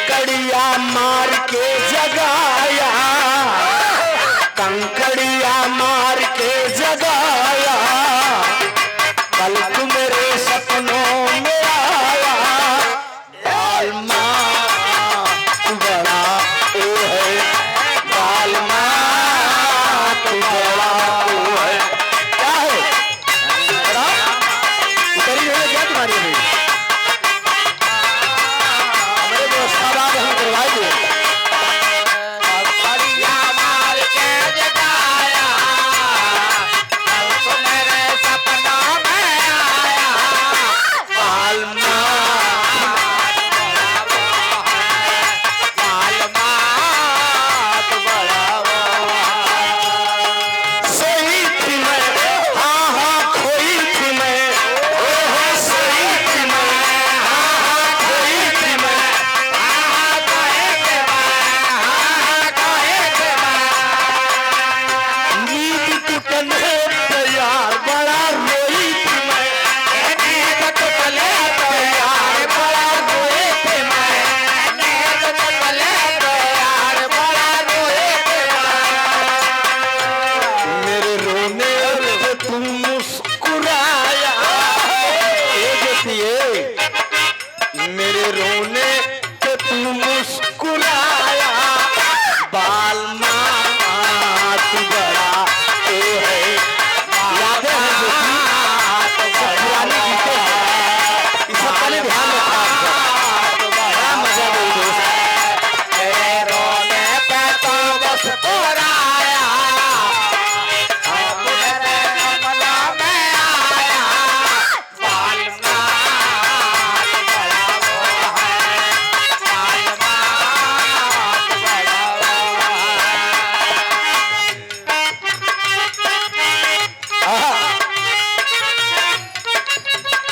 कंकड़िया मार के जगाया, कंकड़िया मार के जगाया, कल तू मेरे सपनों में आया। बालमा तू बड़ा ओ है, बालमा तू बड़ा ओ है। क्या है उतरी है क्या तुम्हारी भाई? हमारे व्यवस्था बाद हम करवाएंगे।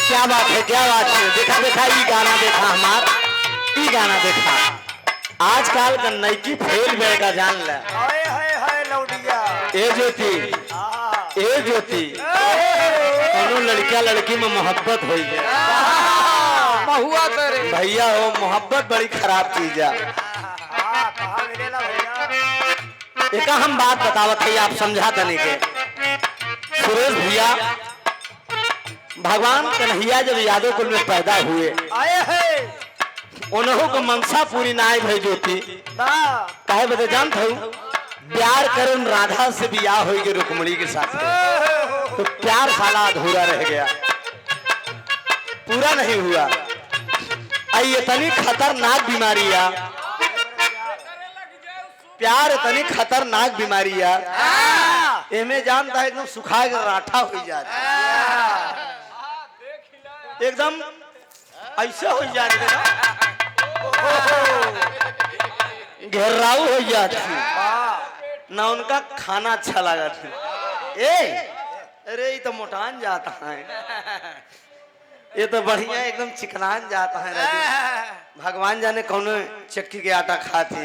क्या बात है, क्या बात है। देखा देखा ये गाना देखा हमार, ये गाना देखा आजकल का नईकी फेल बेगा जान ले। हाय हाय हाय लौटिया ए ज्योति, ए ज्योति, दोनों लड़किया लड़की में मोहब्बत हो गया। बहुआ तेरे भैया हो, मोहब्बत बड़ी खराब चीज है। कहाँ मिलेला भैया? एक हम बात बतावत है, आप समझा तनी के। सुरेश भैया भगवान कन्हैया जब यादव कुल में पैदा हुए, आए है उन्हों को मनसा पूरी ना भई ज्योति। काहे बता जानत हो, प्यार करन राधा से बियाह हो गए रुक्मणी के साथ, तो प्यार साला अधूरा रह गया, पूरा नहीं हुआ। आई इतनी खतरनाक बीमारी है प्यार, इतनी खतरनाक बीमारी है, एमे जानता है एकदम सुखा के राठा हो जाता, एकदम ऐसे हो जाते घेराऊ हो जाती, ना उनका खाना अच्छा लगा था। अरे ये तो मोटान जाता है, ये तो बढ़िया एकदम चिकनान जाता है। भगवान जाने कौन चक्की के आटा खाती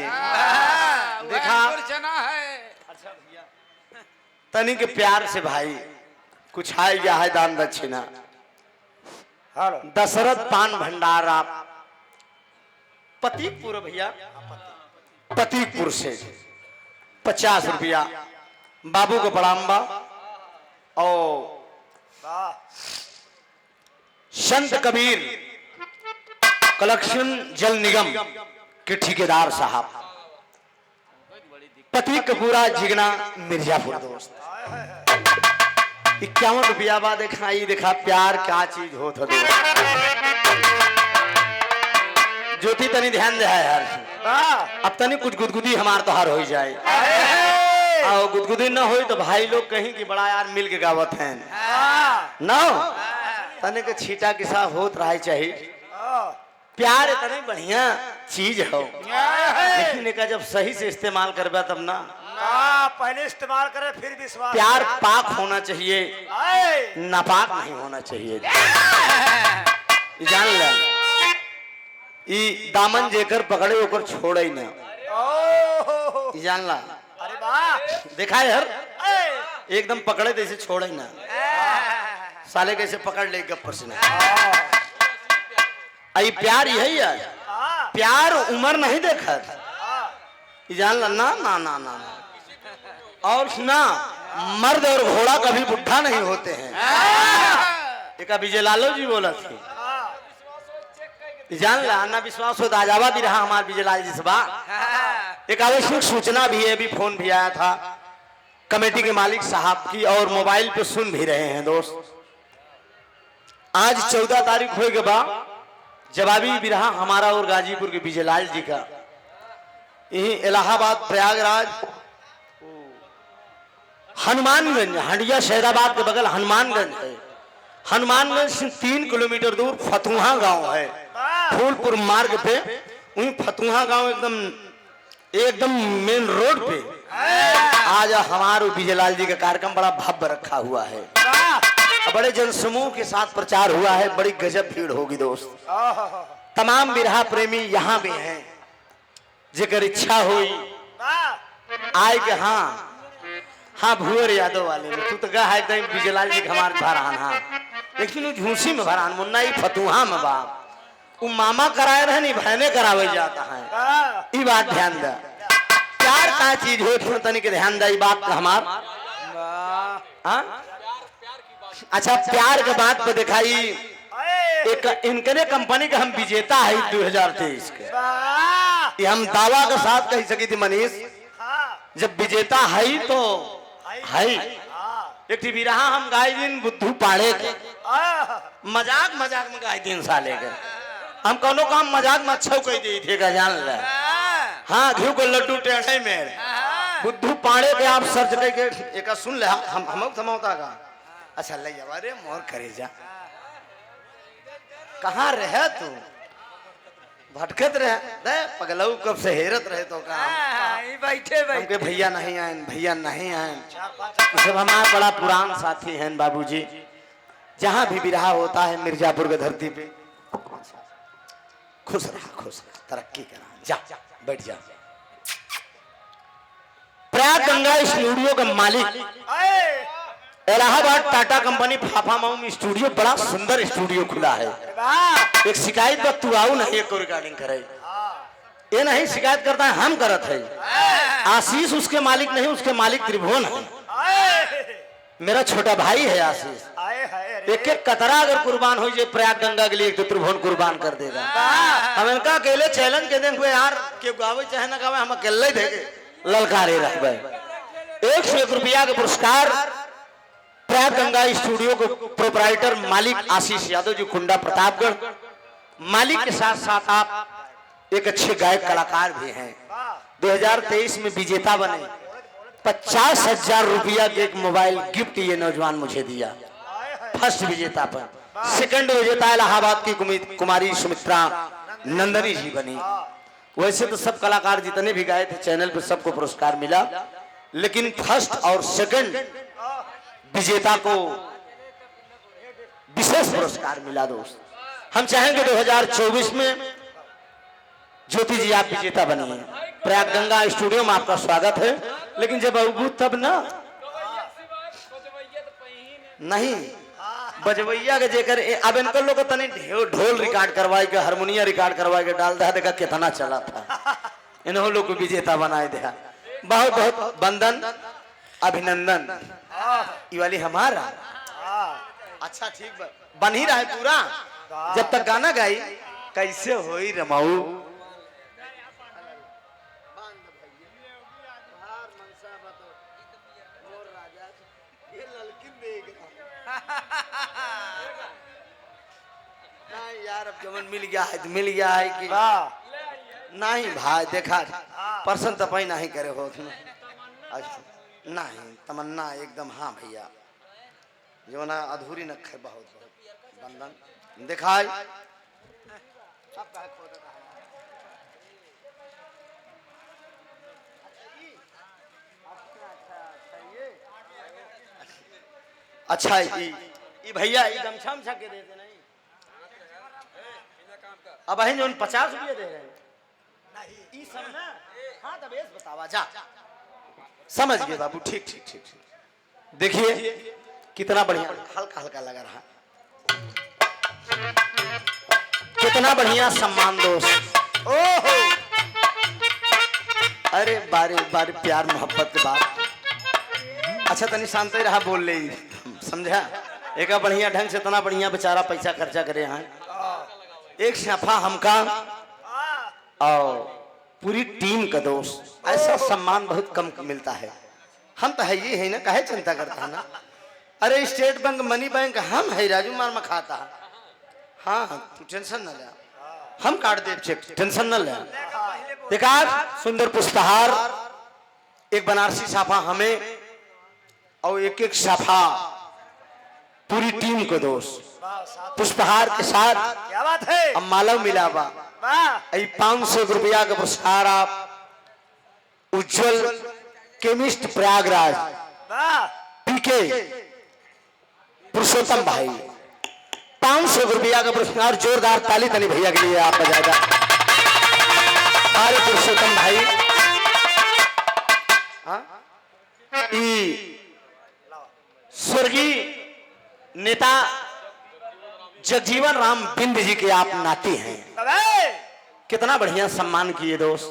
देखा। अच्छा भैया तनी के प्यार से भाई कुछ आए जा है दान दक्षिणा। दशरथ पान भंडार आप पतिकपुर भैया, पतिकपुर से 50 रुपया बाबू को बड़ाम्बा और संत कबीर कलेक्शन जल निगम के ठेकेदार साहब, पतिकपुरा जिगना मिर्जापुर दोस्त। 51 रुपया बाद देखा, ये देखा प्यार क्या चीज हो था ज्योति। तनी ध्यान दे यार, अब तनी कुछ गुदगुदी हमार तो हार हो जाए, और गुदगुदी न हो तो भाई लोग कहीं कि बड़ा यार मिल के गावत हैं ना, तने के छीटा किसा होत रहा चाहिए। प्यार इतने बढ़िया चीज हो, लेकिन इनका जब सही से इस्तेमाल करबा तब ना, पहले इस्तेमाल करे फिर विश्वास। प्यार पाक होना चाहिए, नापाक नहीं होना चाहिए। जान ले, दामन जेकर पकड़े ओकर छोड़े ना, जान ला। अरे वाह, देखा यार एकदम पकड़े जैसे छोड़े ना, साले कैसे पकड़ ले गप्पर से ना। आई प्यार यही है, प्यार उम्र नहीं देखा हाँ, ये जान ला ना ना ना ना ना। और सुना मर्द और घोड़ा कभी बुढ़ा नहीं होते हैं। एक विजय लालो जी बोला थी हाँ, जान ला ना विश्वास हो दाजावा भी रहा हमारे विजय लाल जी से बा। एक आवश्यक सूचना भी है, अभी फोन भी आया था कमेटी के मालिक साहब की और मोबाइल पे सुन भी रहे हैं दोस्त। आज 14 तारीख हो के बाद जवाबी भी रहा हमारा और गाजीपुर के विजय लाल जी का, यही इलाहाबाद प्रयागराज हनुमानगंज हंडिया शहराबाद के बगल हनुमानगंज है। हनुमानगंज से 3 किलोमीटर दूर फतुहा गांव है, फूलपुर मार्ग पे। वही फतुहा गांव एकदम मेन रोड पे आज हमारे विजयलाल जी का कार्यक्रम बड़ा भव्य रखा हुआ है। बड़े जनसमूह के साथ प्रचार हुआ है, बड़ी गजब भीड़ होगी दोस्त। तमाम बिरहा प्रेमी यहाँ भी हैं, जेकर इच्छा हुई आए के। हाँ हाँ भुअर यादव वाले में तू तो गा है एकदम विजयलाल जी हमार भरान। हाँ लेकिन वो झूसी में भरान मुन्ना ही फतुहा में बाप वो मामा कराए रहे नहीं बहने करावे जाता है। ये बात ध्यान दे, प्यार का चीज हो थोड़ा तनिक ध्यान दे बात का हमार। हाँ अच्छा प्यार के बात पे दिखाई एक इनकने कंपनी का हम विजेता है 2023 के। ये हम दावा के साथ कह सकी थी मनीष, जब विजेता है तो है। एक टीवी रहा हम गाय दिन बुद्धू पाड़े के मजाक मजाक में गाय दिन साले के हम कोनो काम मजाक में अच्छा कह दी थे का जान ले। हाँ घी को लड्डू टेढ़े में बुद्धू पाड़े के आप सर्च करके एक सुन ले हम समझौता का। अच्छा ले जा अरे मोर करे जा कहाँ रहे तू भटकत रहे दे पगलऊ कब से हेरत रहे तो काम बैठे बैठे भैया नहीं आए भैया नहीं आए। सब हमारा बड़ा पुरान साथी हैं बाबूजी, जहाँ भी बिरहा होता है मिर्जापुर की धरती पे। खुश रहा तरक्की करा जा बैठ जा। प्रयाग गंगा स्टूडियो का मालिक इलाहाबाद टाटा कंपनी फाफा माऊ स्टूडियो बड़ा सुंदर स्टूडियो खुला है। एक शिकायत पर तू आओ नहीं एक रिकॉर्डिंग करे, ये नहीं शिकायत करता है हम करत है। आशीष उसके मालिक नहीं, उसके मालिक त्रिभुवन है। मेरा छोटा भाई है आशीष। एक एक कतरा अगर कुर्बान हो जाए प्रयाग गंगा के लिए तो त्रिभुवन कुर्बान कर देगा। हम इनका अकेले चैलेंज के देंगे यार के गावे चाहे ना गावे हम अकेले देंगे ललकारे रखबे। 101 रुपया का पुरस्कार प्रयाग गंगा स्टूडियो को प्रोपराइटर मालिक आशीष यादव जी कुंडा प्रतापगढ़। मालिक के साथ साथ आप एक अच्छे गायक कलाकार भी हैं। 2023 में विजेता बने, 50,000 रुपया के एक मोबाइल गिफ्ट ये नौजवान मुझे दिया। फर्स्ट विजेता पर, सेकंड विजेता इलाहाबाद की कुमारी सुमित्रा नंदनी जी बनी। वैसे तो सब कलाकार जितने भी गाए थे चैनल पे सबको पुरस्कार मिला, लेकिन फर्स्ट और सेकंड विजेता को विशेष पुरस्कार मिला दोस्त। हम चाहेंगे 2024 में ज्योति जी आप विजेता बनिए। प्रयाग गंगा स्टूडियो में आपका स्वागत है, लेकिन जब अबू तब ना नहीं बजवैया के जेकर अब इनकर लोग तनी ढोल रिकॉर्ड करवाए के हारमोनिया रिकॉर्ड करवाए के डाल दिया, देखा कितना चला था। इन्हों लोग को विजेता बनाए दिया। बहुत बहुत वंदन अभिनंदन। ये वाली हमारा अच्छा ठीक बन ही रहा है पूरा। जब तक गाना गाई कैसे होई रमाऊ नहीं यार अब जमन मिल गया है तो मिल गया है कि नहीं भाई देखा पर्सन तपाई नहीं करे हो नहीं तमन्ना एकदम। हाँ भैया जो ना अधूरी नखे बहुत बहुत बंधन दिखाई। अच्छा ये भैया ये गमछा उमछा के देते नहीं अब अहिं जो 50 रुपये दे रहे हैं सब ना। हाँ तब बतावा जा समझ गए बाबू। ठीक ठीक ठीक ठीक देखिए कितना बढ़िया हल्का हल्का लगा रहा, कितना बढ़िया सम्मान दोस्त। ओहो अरे बारे बारे प्यार मोहब्बत के बात। अच्छा तनी शांत ही रहा बोल ले समझा। एक बढ़िया ढंग से इतना बढ़िया बेचारा पैसा खर्चा करे हैं। एक सफा हमका और पूरी टीम का दोस्त ऐसा सम्मान बहुत कम मिलता है। हम तो है ये है ना काहे चिंता करता है ना। अरे स्टेट बैंक मनी बैंक हम है राजू मार में खाता। हाँ तू टेंशन न ले हम काट दे चेक टेंशन न ले। देखा सुंदर पुष्पहार एक बनारसी साफा हमें और एक एक साफा पूरी टीम को दोस्त पुष्पहार के साथ क्या बात है अब मालव मिलावा वाह 500 रुपया का पुरस्कार आप उज्जवल केमिस्ट प्रयागराज वाह पीके पुरुषोत्तम भाई 500 रुपया का पुरस्कार। जोरदार ताली तनी भैया के लिए आप बजाएगा हमारे पुरुषोत्तम भाई। हाँ? स्वर्गीय नेता जगजीवन राम बिंद जी के आप नाती हैं। अबे कितना बढ़िया सम्मान किए दोस्त।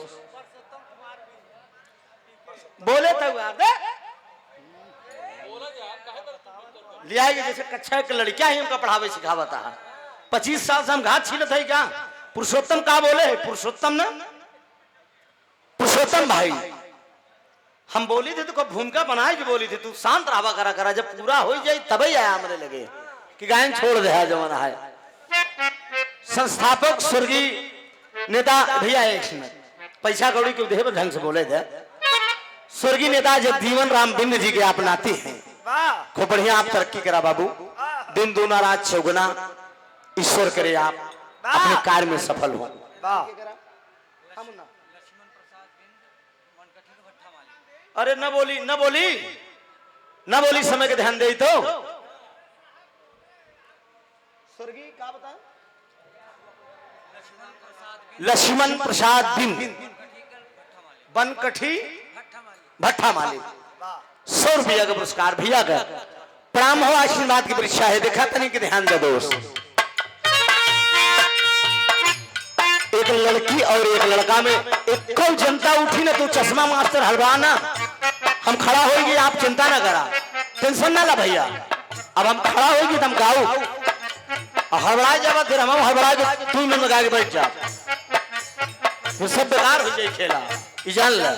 बोले तब लिया जैसे कक्षा के लड़कियां ही हमका पढ़ावे सिखावता है। 25 साल से हम घात छीलत है क्या। पुरुषोत्तम का बोले है पुरुषोत्तम ना पुरुषोत्तम भाई हम बोली थे तो भूमिका बनाए की बोली थी तू शांत रहा करा करा जब पूरा हो जाए तभी आया हमारे लगे कि गायन छोड़ दे जमाना है। संस्थापक स्वर्गीय नेता भैया एक मिनट पैसा कौड़ी के उधे ढंग से बोले थे। स्वर्गीय नेता जगजीवन राम बिंद जी के आप नाती हैं। वाह खूब बढ़िया आप तरक्की करा बाबू दिन दूना रात चौगुना ईश्वर करे आप अपने कार्य में सफल हो। वाह अरे न बोली न बोली न बोली समय के ध्यान दे तो स्वर्गीय क्या बता लक्ष्मण प्रसाद बिंद बनकठी भट्ठा मालिक 100 रुपया का पुरस्कार भैया का प्रणाम हो आशीर्वाद की परीक्षा है। देखा तनी कि ध्यान दे दोस्त एक लड़की और एक लड़का में एक जनता उठी ना तो चश्मा मास्टर हलवाना हम खड़ा होगी आप चिंता ना करा टेंशन ना ला भैया। अब हम खड़ा होगी तुम गाओ हड़बड़ा जावा फिर हम हड़बड़ा के तू में लगा के बैठ जा फिर सब बेकार हो जाए खेला जान ले।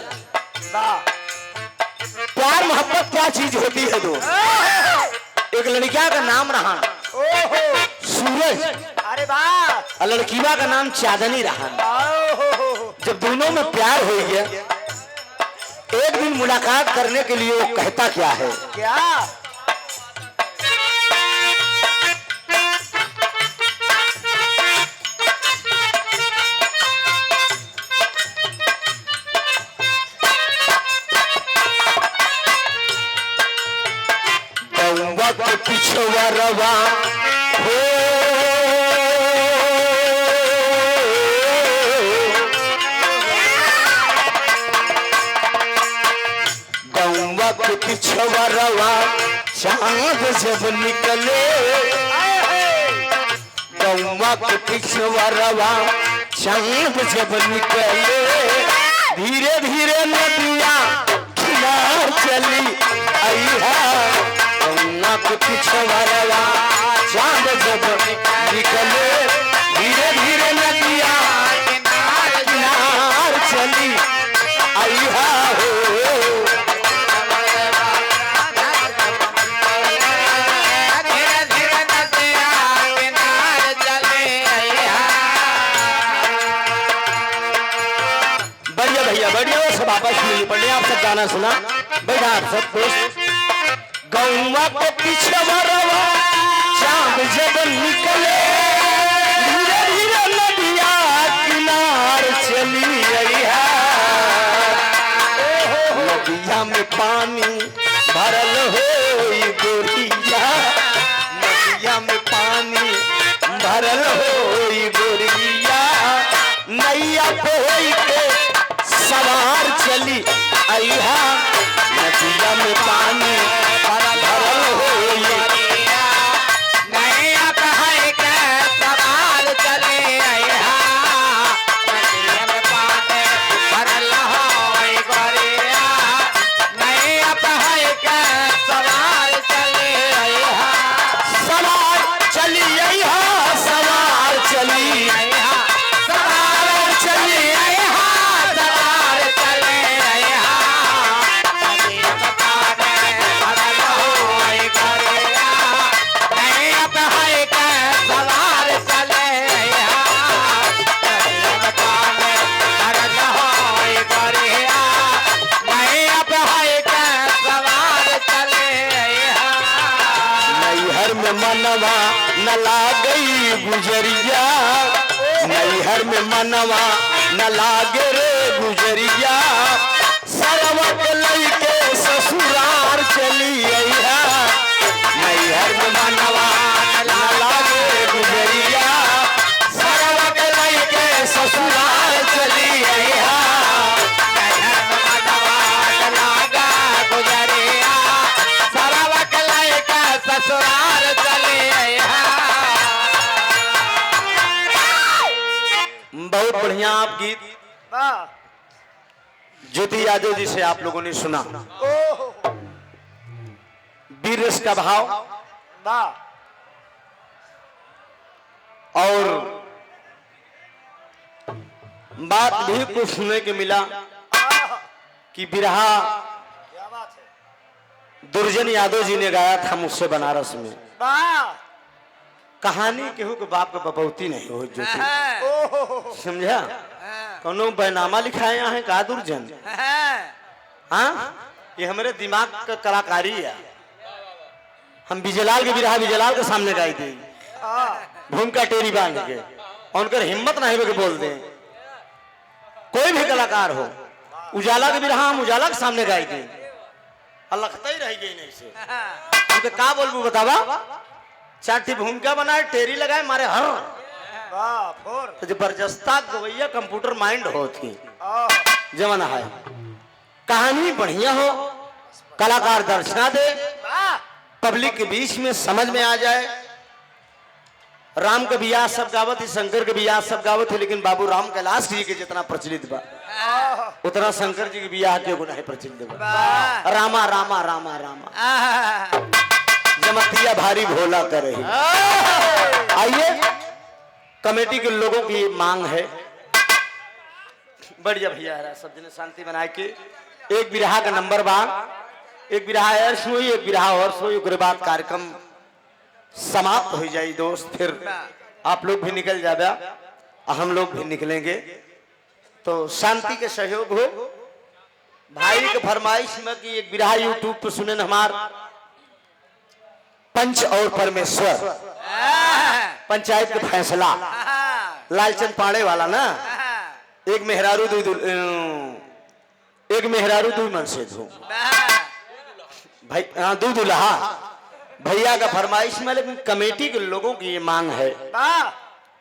प्यार मोहब्बत क्या चीज होती है दोस्त। एक लड़किया का नाम रहा ओहो सूरज अरे वाह और लड़कीवा का नाम चांदनी रहा। ओहो जब दोनों में प्यार हो गया एक दिन मुलाकात करने के लिए वो कहता क्या है क्या पिछवरवा हो गौवा के पिछवरवा चांद जब निकले गौवा के पिछवरवा चांद जब निकले धीरे धीरे नदिया किनार चली अइहा पिछवरवा चांद जब निकले धीरे धीरे नदिया किनार चली अइहा हो। धीरे धीरे नदिया किनार चले बढ़िया भैया बढ़िया सब वापस मिली बढ़िया आप सब गाना सुना बैठा आप सब दोस्त। गौवा के पिछवरवा चांद जब निकले धीरे धीरे नदिया किनार चली अइहा। नदिया में पानी भरल होई गोरिया नदिया में पानी भरल होई गोरिया नैया पे होई के सवार चली अइहा। नदिया में पानी भरल होई नैया कहे के सवाल चले अइहा मनवा न लागई गुजरिया, नैहर में मनवा न लागे रे गुजरिया, सरवत लइके ससुरार चली अइहा, नैहर में मनवा न लागे गुजरिया, सरवत लइके ससुरार चली अइहा, नैहर में मनवा न लागा गुजरिया, सरवत लइके ससुराल चली अइहा। बहुत बढ़िया आप गीत वाह ज्योति यादव जी से आप लोगों ने सुना। ओहो वीर रस का भाव वाह और बात भी कुछ सुनने के मिला कि बिरहा क्या बात है। दुर्जन यादव जी ने गाया था मुझसे बनारस में। वाह कहानी केहू के बाप का बपौती नहीं हो ज्योति, ओहो समझा? कौनो बैनामा लिखाए यहाँ है का दुर्जन? हाँ, ये हमारे दिमाग का कलाकारी है। हम विजयलाल के बिरहा विजयलाल के सामने गाई थी, भूमिका टेरी बांध के, उनकर हिम्मत नहीं हो बोल दे। कोई भी कलाकार हो, उजाला के बिरहा हम उजाला के सामने गाई थी, लगता ही रह गई नहीं से। हमके का बोलबू बतावा? चाटी भूमिका बनाए, टेरी लगाए, मारे हर वाह फोर तो जबरदस्ता गवैया कंप्यूटर माइंड होती जमाना है। कहानी बढ़िया हो, कलाकार दर्शना दे, पब्लिक के बीच में समझ में आ जाए। राम के बियाह सब गावत ही, शंकर के बियाह सब गावत है, लेकिन बाबू राम कैलाश जी के जितना प्रचलित बा उतना शंकर जी के बियाह के नहीं प्रचलित बा। रामा रामा रामा रामा जमतिया भारी भोला करे। आइए, कमेटी के लोगों की मांग है, बढ़िया भैया है, सब जने शांति बनाए के एक बिरहा का नंबर बा, एक बिरहा और सोई, एक बिरहा और सोई, उसके बाद कार्यक्रम समाप्त हो जाए दोस्त। फिर आप लोग भी निकल जाबे, हम लोग भी निकलेंगे, तो शांति के सहयोग हो। भाई के फरमाइश में कि एक बिरहा यूट्यूब पर सुने हमार पंच और परमेश्वर पंचायत का फैसला, लालचंद पाड़े वाला ना, एक मेहरारू दू मन से दो भाई, हाँ दू दुल्हा भैया का फरमाइश में। लेकिन कमेटी के लोगों की ये मांग है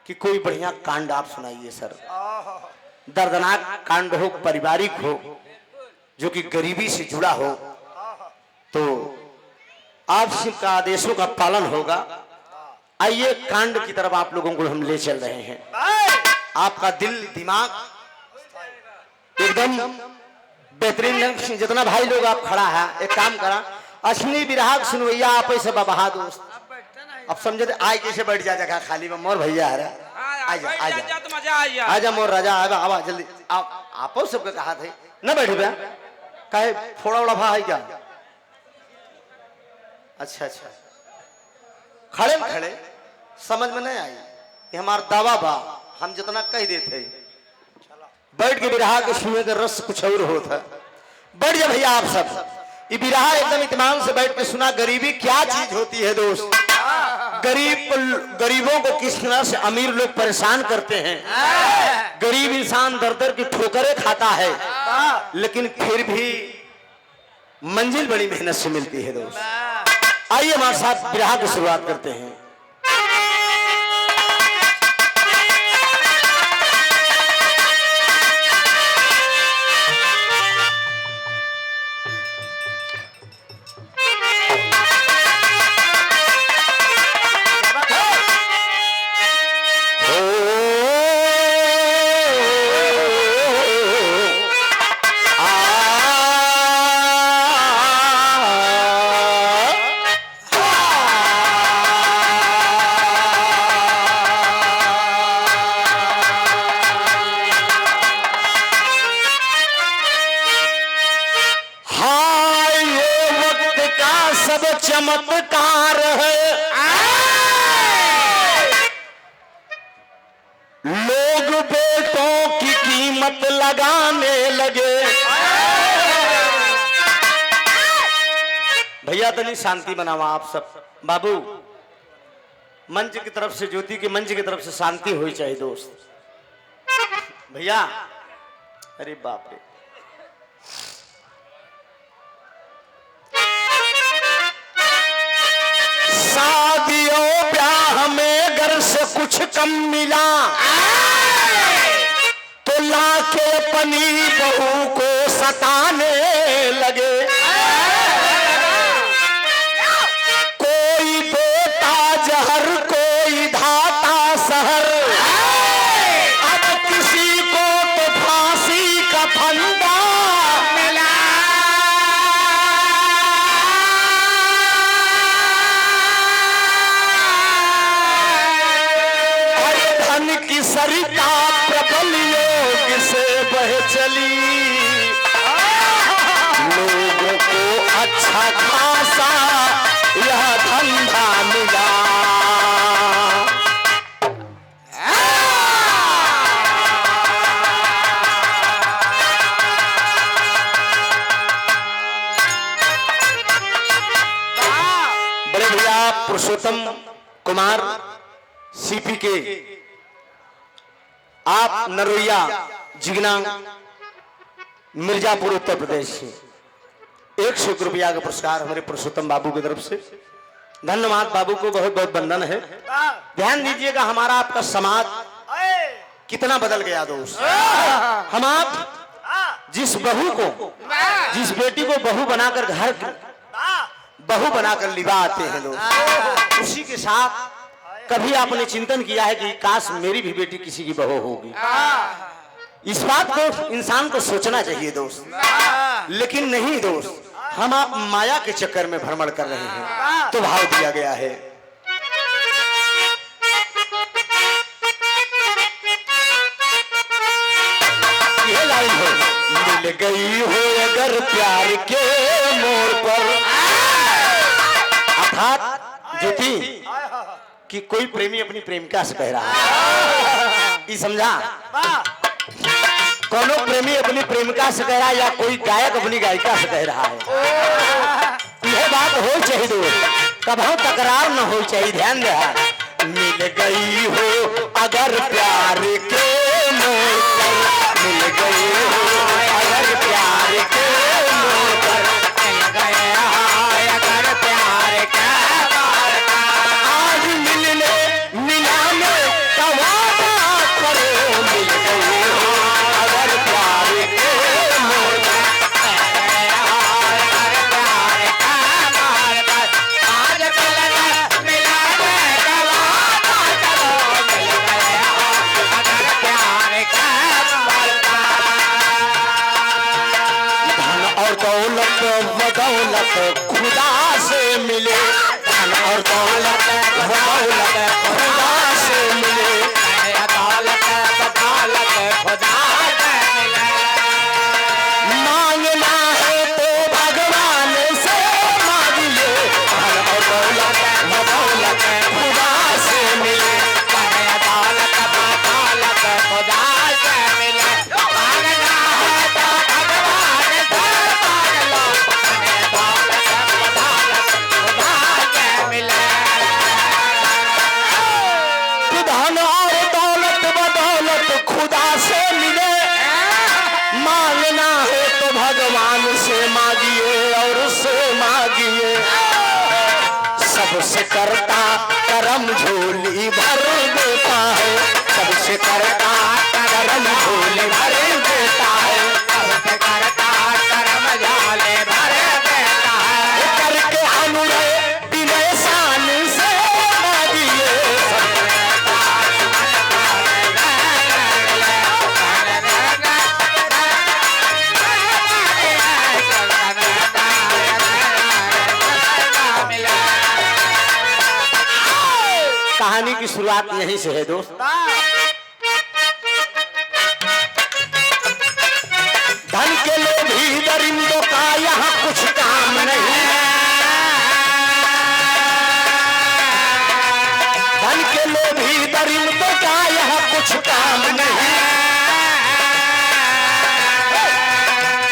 कि कोई बढ़िया कांड आप सुनाइए सर, दर्दनाक कांड हो, पारिवारिक हो, जो कि गरीबी से जुड़ा हो, तो आपके आदेशों का पालन होगा। आइए, कांड की तरफ आप लोगों को हम ले चल रहे हैं। आपका दिल दिमाग एकदम बेहतरीन ढंग से, जितना भाई लोग आप खड़ा है, एक काम करा, असली बिरहा सुनवैया आप ऐसे बहा दोस्त, अब समझे आय कैसे बैठ जा जगह खाली में। मोर भैया है, आजा आजा आजा मोर राजा, आवा जल्दी, आप सबके कहा थे न बैठे बे, कहे फोड़ा उड़ा भा है क्या? अच्छा अच्छा, खड़े में खड़े समझ में नहीं आई, ये हमारा दावा बा, हम जितना कह देते बैठ के बिरहा के सुने का रस कुछ और होता। बैठ जा भैया आप सब, ये बिरहा एकदम इत्मीनान से बैठ के सुना। गरीबी क्या चीज होती है दोस्त, गरीबों को किस तरह से अमीर लोग परेशान करते हैं। गरीब इंसान दर दर की ठोकरें खाता है, लेकिन फिर भी मंजिल बड़ी मेहनत से मिलती है दोस्त। आइए हमारे साथ बिरहा की शुरुआत करते हैं। चमत्कार है, लोग बेटों की कीमत लगाने लगे। भैया तनी शांति बनावा आप सब। बाबू मंच की तरफ से, ज्योति के मंच की तरफ से शांति होनी चाहिए दोस्त। भैया अरे बाप रे, शादियों ब्याह में घर से कुछ कम मिला तो लाके अपनी बहू को सताने लगे। कोई देता जहर, कोई धाता सहर, अब किसी को तो फांसी का फंदा मिला। अरे धन की सरिता प्रबल योग से बह चली, लोगों को अच्छा खासा यह धंधा मिला। बड़े भैया पुरुषोत्तम कुमार सीपी के, आप नरोया जिगना मिर्जापुर उत्तर प्रदेश से 101 रुपया का पुरस्कार हमारे पुरुषोत्तम बाबू की तरफ से। धन्यवाद बाबू को, बहुत बहुत वंदन है। ध्यान दीजिएगा हमारा आपका समाज कितना बदल गया दोस्त। हम आप जिस बहू को, जिस बेटी को बहू बनाकर घर बहू बनाकर लिवा आते हैं दोस्त, उसी के साथ कभी आपने चिंतन किया है कि काश मेरी भी बेटी किसी की बहू होगी? इस बात को इंसान को सोचना चाहिए दोस्त। लेकिन नहीं दोस्त, हम आप माया के चक्कर में भ्रमण कर रहे हैं। तो भाव दिया गया है, यह लाइन है, मिल गई हो अगर प्यार के मोड़ पर। अर्थात ज्योति कि कोई प्रेमी अपनी प्रेमिका से कह रहा है, ये समझा? कोनो प्रेमी अपनी प्रेमिका से कह रहा है या कोई गायक अपनी गायिका से कह रहा है। यह बात हो चाहिए दोस्त, कभी तकरार न हो चाहिए। ध्यान दे, मिल गई हो अगर प्यार के मोड़ पर, मिल गई हो अगर प्यार के मोड़ पर, मिल गया अगर प्यार के मोड़ पर, आज मिलने मिलाने का वादा करो। मिल गई हो अगर प्यार के मोड़ पर, अगर प्यार का मोड़ पर, आज मिलने मिलाने का वादा करो। मिल गया अगर प्यार का मोड़ पर। धन और दौलत बदौलत खुदा से मिले, धन और दौलत बदौलत खुदा से मिले, दौलत बदौलत खुदा से मिले। मांगना है तो भगवान से मांगिए, धन और दौलत बदौलत खुदा से मिले, दौलत बदौलत खुदा से मिले। मांगना है तो भगवान से मांग लो, दौलत बदौलत खुदा से मिले। धन और दौलत बदौलत खुदा से मिले, मांगना है तो भगवान से मांगिए और उससे मांगिए। सबसे करता करम झोली भर देता है, सबसे करता करम झोली भर देता है, सबसे करता करम झोली भर देता है। करके अनुरय विनय शान से मांगिए, सबसे कहानी की शुरुआत यहीं से है दोस्त। धन के लोभी दरिंदों का यहाँ कुछ काम नहीं, धन के लोभी दरिंदों का यहाँ कुछ काम नहीं।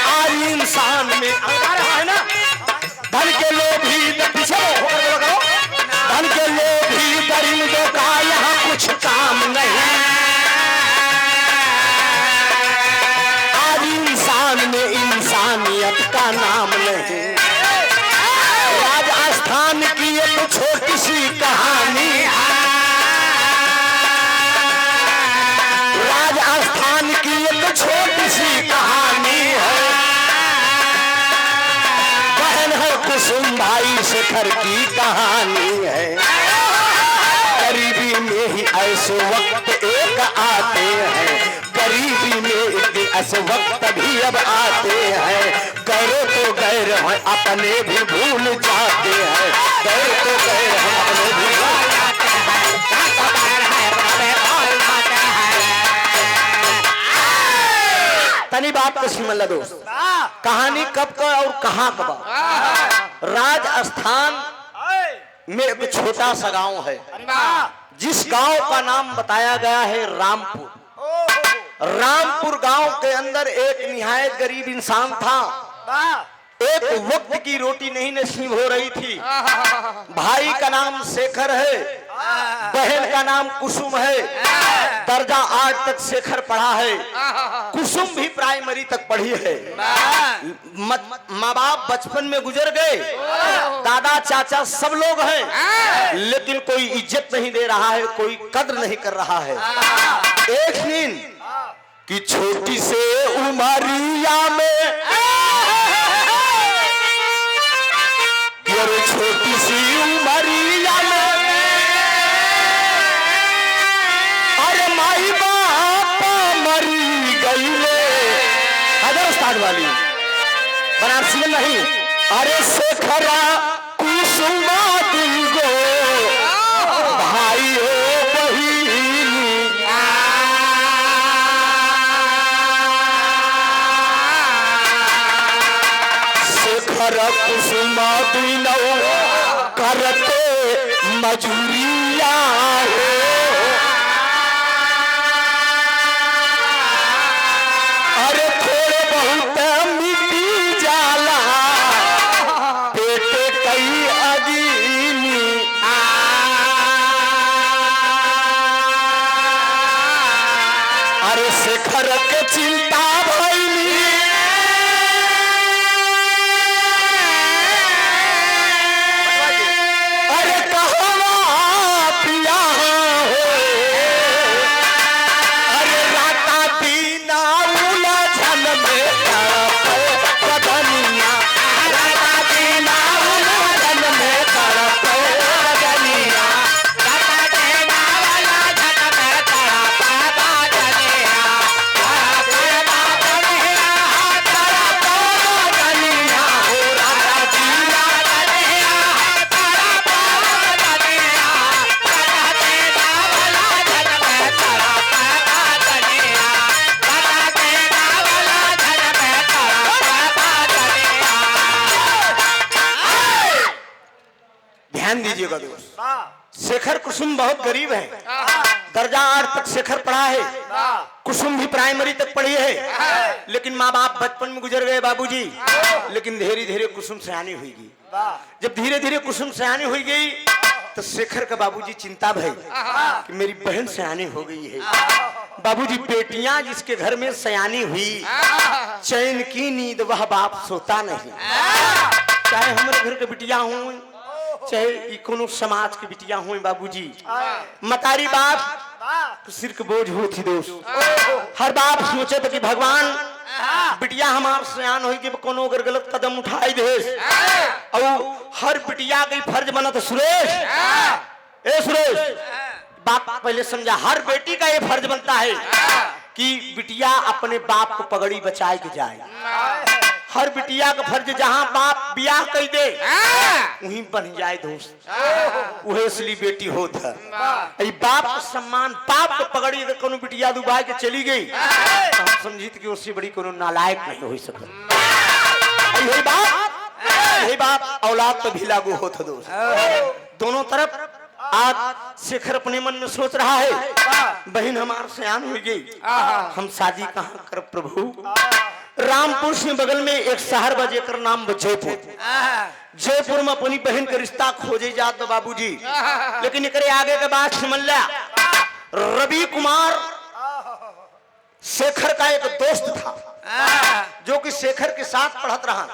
आज इंसान में अंगार है ना, धन के लोभी पीछे होकर बोलो करो, धन के लोभी दरिंदों शेखर की कहानी है। गरीबी में ही ऐसे वक्त एक आते हैं, गरीबी में एक ऐसे वक्त भी अब आते हैं। गैर तो गैर हैं अपने भी भूल जाते हैं, गैर तो गैर हैं अपने भी भूल जाते हैं। तनी बात को समझ लो दोस्त, कहानी कब का और कहाँ का बा। राजस्थान में एक छोटा सा गांव है, जिस गांव का नाम बताया गया है रामपुर। रामपुर गांव के अंदर एक निहायत गरीब इंसान था। एक वक्त की रोटी नहीं नसीब हो रही थी। भाई का नाम शेखर है, बहन का नाम कुसुम है। दर्जा 8 तक शेखर पढ़ा है, कुसुम भी प्राइमरी तक पढ़ी है। माँ बाप बचपन में गुजर गए, दादा चाचा सब लोग हैं, लेकिन कोई इज्जत नहीं दे रहा है, कोई कद्र नहीं कर रहा है। एक दिन कि छोटी से उमरिया में, छोटी सी उमरिया में, अरे माई बाप मरी गई ले। अगर उस्ताद वाली बनारसी में नहीं, अरे शेखरा कुसुमा तुमको भाई हो बहिनी, शेखर कुसुमा दिनो करते मजूरिया हो। अरे थोड़े बहुत मिट्टी जाला पेटे कई अदीनी, अरे शेखर के चिंता भइली, ध्यान दीजिएगा दोस्त। शेखर कुसुम बहुत गरीब है, दर्जा 8 तक शेखर पढ़ा है, कुसुम भी प्राइमरी तक पढ़ी है, लेकिन माँ बाप बचपन में गुजर गए बाबूजी। लेकिन धीरे धीरे कुसुम सयानी हुई। जब धीरे धीरे कुसुम सयानी हुई गई तो शेखर का बाबूजी चिंता भई कि मेरी बहन सयानी हो गई है। बाबूजी बेटियां जिसके घर में सयानी हुई, चैन की नींद वह बाप सोता नहीं। चाहे हमारे घर के बिटिया हूं, चाहे कोनो समाज की बिटिया हुई बाबूजी, मतारी बाप तो सिर के बोझ हो थी दोस्त। हर बाप सोचे तो कि भगवान बिटिया हमार सयान हो कि कोनो अगर गलत कदम उठाई दे, और हर बिटिया के फर्ज बना तो सुरेश, ए सुरेश बाप पहले समझा, हर बेटी का ये फर्ज बनता है कि बिटिया अपने बाप को पगड़ी बचाए के जाए। हर बिटिया का फर्ज जहां बाप ब्याह कर दे वहीं बन जाए दोस्त, वही असली बेटी होता है। बाप का सम्मान, बाप को पगड़ी अगर कोनो बिटिया दुबाई के चली गई तो हम समझित कि उससे बड़ी कोनो नालायक नहीं हो सकता। यही बाप औलाद पर भी लागू होता दोस्त। दोनों तरफ आज शेखर अपने मन में सोच रहा है, बहन हमार सयान हो गई, हम शादी कहाँ कर प्रभु। रामपुर से बगल में एक शहर बा जेकर नाम जयपुर। जयपुर में अपनी बहन का रिश्ता खोजे जात बाबूजी, लेकिन एकरे आगे के बात समझ लिया। रवि कुमार शेखर का एक दोस्त था, जो कि शेखर के साथ पढ़त रहा।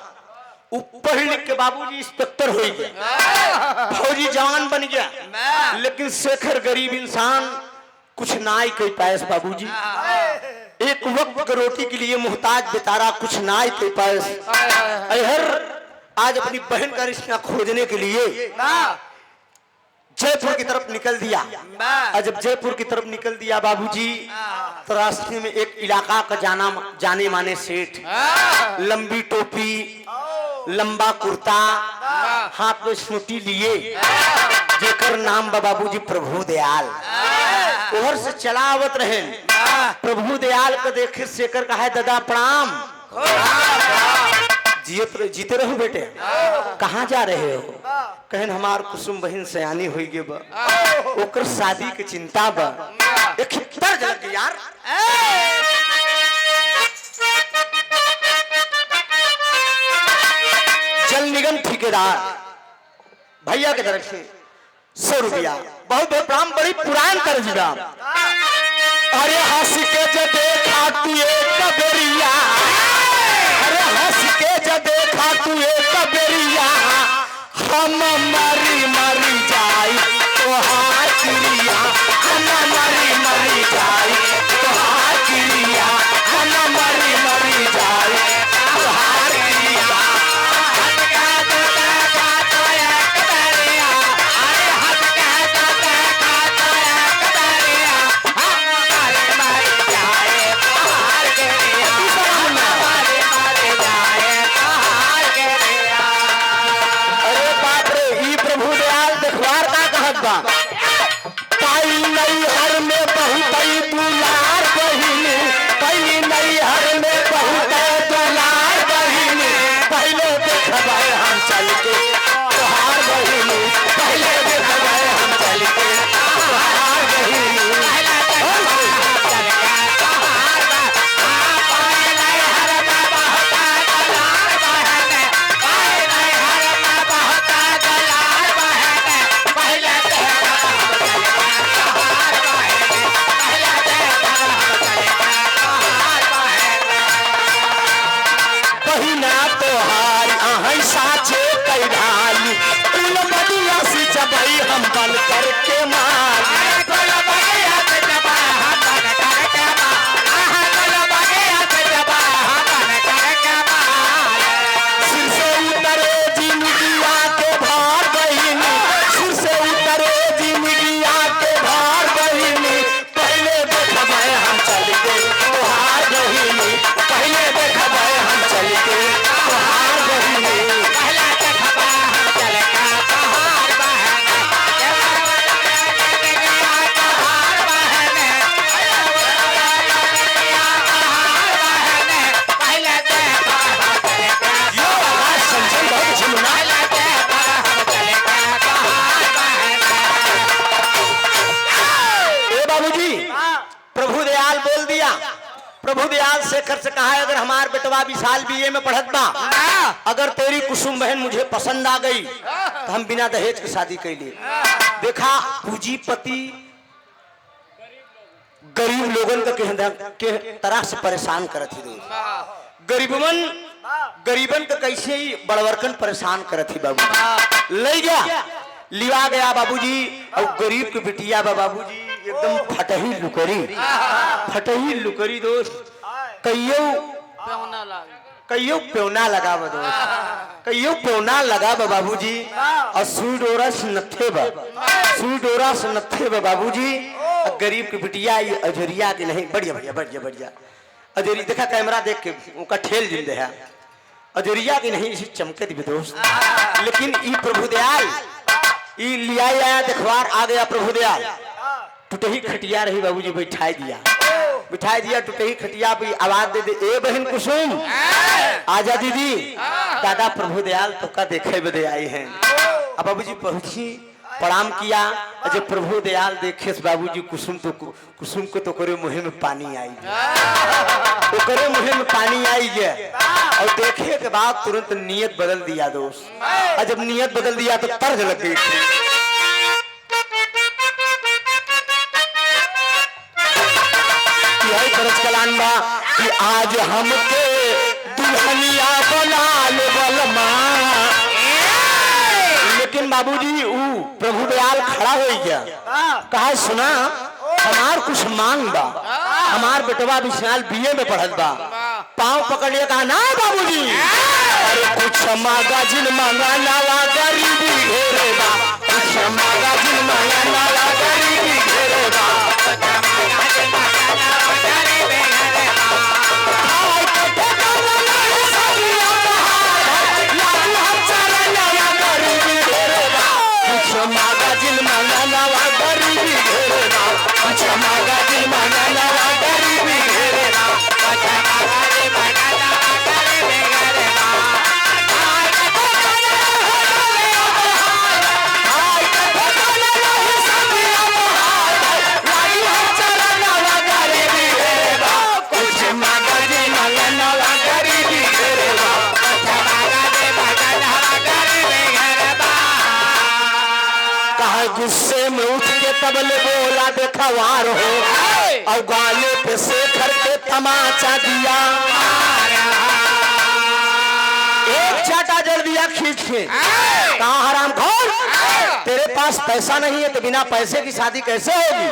पढ़ लिख के बाबूजी इंस्पेक्टर हो गया, फौजी जवान बन गया, लेकिन शेखर गरीब इंसान कुछ ना ही कह पाए बाबूजी। एक वक्त रोटी के लिए मुहताज बेचारा कुछ ना ही कह पाए। हर आज अपनी बहन का रिश्ता खोजने के लिए जयपुर की तरफ निकल दिया। और जब जयपुर की तरफ निकल दिया बाबूजी, तो रास्ते में एक इलाका का जाने माने सेठ, लंबी टोपी, लंबा कुर्ता, हाथ में स्मृति लिए, जेकर नाम बाबूजी प्रभु दयाल, उधर से चला आवत रहे। प्रभु दयाल को देखे शेखर कहा है दादा प्रणाम, जीते रहो बेटे, कहाँ जा रहे हो? कहन हमार कुसुम बहन सयानी हुई गे बा, ओकर शादी के चिंता बा। एक खितर जलक यार, जल निगम ठेकेदार भैया के तरफ से 100 रुपया, बहुत बहुत प्रणाम, बड़ी पुरान कर्जदा। अरे हंस के जो देखा तू एक बेरिया, अरे हंस के जो देखा तू एक बेरिया, हम मरी मरी जाई तोहार क्रिया, हम मरी मरी जाई तोहार क्रिया, हम मरी मरी जाई तोहार क्रिया। पाई नई हर में बहुत दुलार बहिनी, पाई नई हर में बहुत दुलार बहिनी, पहले देखबे हम चल के तोहार बहिनी, पहले देखबे हम चल के तोहार बहिनी। हम बन करके मार सिर से उतरे जिंदगिया के भार बहिनी, सिर से उतरे जिंदगिया के भार बहिनी, पहले देखबे हम चल के तोहार बहिनी, पहले देखबे हम चल के तोहार बहिनी। प्रभु दयाल बोल दिया, प्रभु दयाल शेखर से कहा अगर हमार बेटवा विशाल बीए में पढ़त बा, अगर तेरी कुसुम बहन मुझे पसंद आ गई तो हम बिना दहेज की शादी कर लिए। देखा पूंजीपति गरीब लोगन के तरह से परेशान करत ही, गरीबन का कैसे ही बड़वर्कन परेशान करत ही। बाबू ले गया, लिवा गया बाबूजी, और गरीब के बिटिया बाबूजी एकदम फटही लुकरी दोस्त, कईयो प्योना लगा बा दोस्त, कईयो प्योना लगा बा बाबूजी, और सुई डोरा से नथे बा, सुई डोरा से नथे बा बाबूजी। गरीब की बिटिया अजरिया की नहीं, बढ़िया बढ़िया बढ़िया बढ़िया अजरी, देखा कैमरा देख के उनका ठेल जिंदे है, अजरिया की नहीं इसी चमके दी दोस्त। लेकिन ई प्रभु दयाल ई लिया आया देखवार आ गया प्रभु दयाल, टूटही खटिया रही बाबूजी, बिठाई दिया टूटही खटिया पे, आवाज दे दे ए बहन कुसुम आजा दीदी, दादा प्रभु दयाल तो का देखे बदे आई हैं। अब बाबूजी पहुंची, प्रणाम किया, जब प्रभु दयाल देखे बाबूजी कुसुम को तो करे मुहे में पानी आई, तो करे मुहे में पानी आई गया, और देखे के बाद तुरंत नियत बदल दिया दोस्त। और जब नियत बदल दिया तो तर्ज लग गई थी, कलानबा कि आज हमके दुल्हनिया बना ले बलमा। लेकिन बाबूजी वो प्रभु दयाल खड़ा हो गया, कहा सुना हमार कुछ मांग बा, हमार बेटवा विशाल बीए में पढ़त बा, पाँव पकड़ लिया, कहा ना बाबूजी अरे कुछ magazine मंगाना वा गरीबी घेरे बा कुछ magazine मंगाना वा गरीबी घेरे बा magazine मंगाना वा गरीबी घेरे बा कुछ magazine मंगाना वा गरीबी घेरे बा गुस्से में उठ के तबले बोला देखा वार हो और गाले पे शेखर के तमाचा दिया एक चाटा जड़ दिया खींच के कहा हराम खोर तेरे पास पैसा नहीं है तो बिना पैसे की शादी कैसे होगी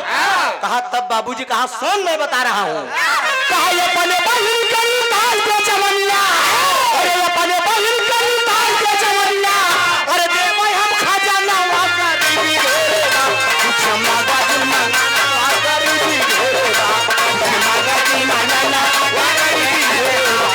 कहा तब बाबूजी कहा सुन मैं बता रहा हूँ कहा ये पले बहिन करी माल के चमनिया अरे ये पले बहिन करी माल के चमनिया अरे देवै हम खजाना वा गरीबी घेरेगा कुछ magazine मंगाना वा गरीबी घेरेगा कुछ magazine मंगाना वा गरीबी घेरेगा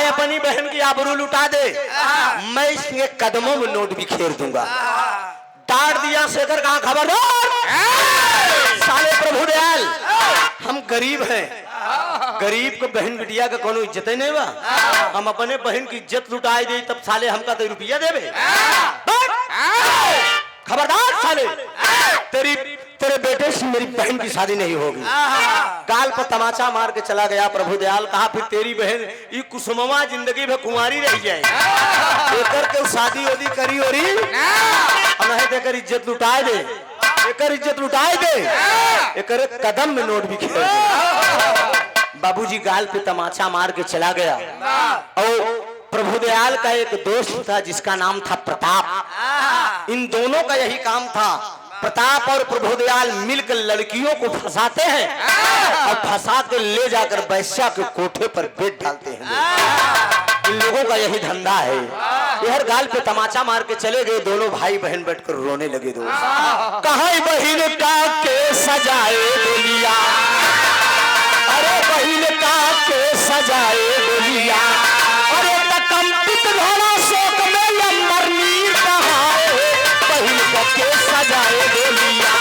अपनी बहन की आबरू लुटा दे मैं इसके कदमों में नोट भी खेर दूंगा डांट दिया शेखर कहा खबरदार साले प्रभु दयाल हम गरीब हैं गरीब को बहन बिटिया का कोनो इज्जत ही नहीं बा हम अपने बहन की इज्जत लुटाई दे तब साले हमका 2 रुपया देवे खबरदार साले तेरे बेटे से मेरी बहन की शादी नहीं होगी गाल पर तमाचा मार के चला गया प्रभु दयाल कहा फिर तेरी बहन ये कुसुमवा जिंदगी में कुमारी रह जाए एकर के शादी वादी करी और नहीं देकर इज्जत लुटाए दे एकर इज्जत लुटाए दे एकर कदम में नोट भी खेल दे बाबूजी गाल पे तमाचा मार के चला गया और प्रभु दयाल का एक दोस्त था जिसका नाम था प्रताप इन दोनों का यही काम था प्रताप और प्रभु दयाल मिलकर लड़कियों को फंसाते हैं और फंसा के ले जाकर वैश्या के कोठे पर बेच डालते हैं इन लोगों का यही धंधा है हर गाल पे तमाचा मार के चले गए दोनों भाई बहन बैठकर रोने लगे दो कहाँ बहिन का के सजाए बोलिया अरे बहिन का के सजाए बोलिया अरे कंपित घोड़ा शोक में लंबर नीर कहाए बहिन का के सजाए बोलिया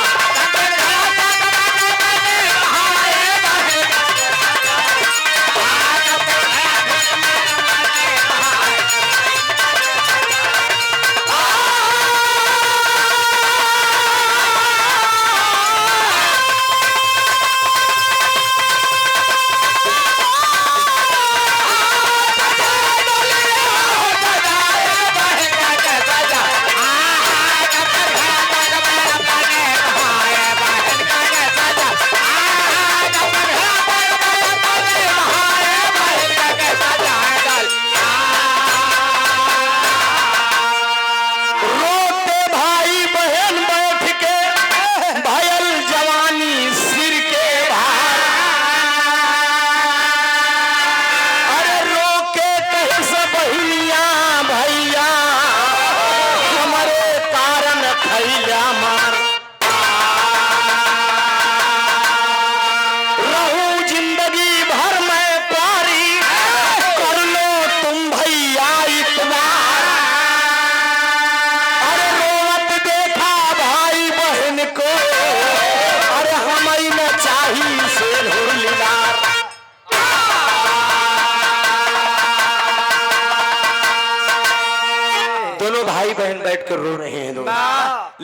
बैठकर रो रहे हैं लोग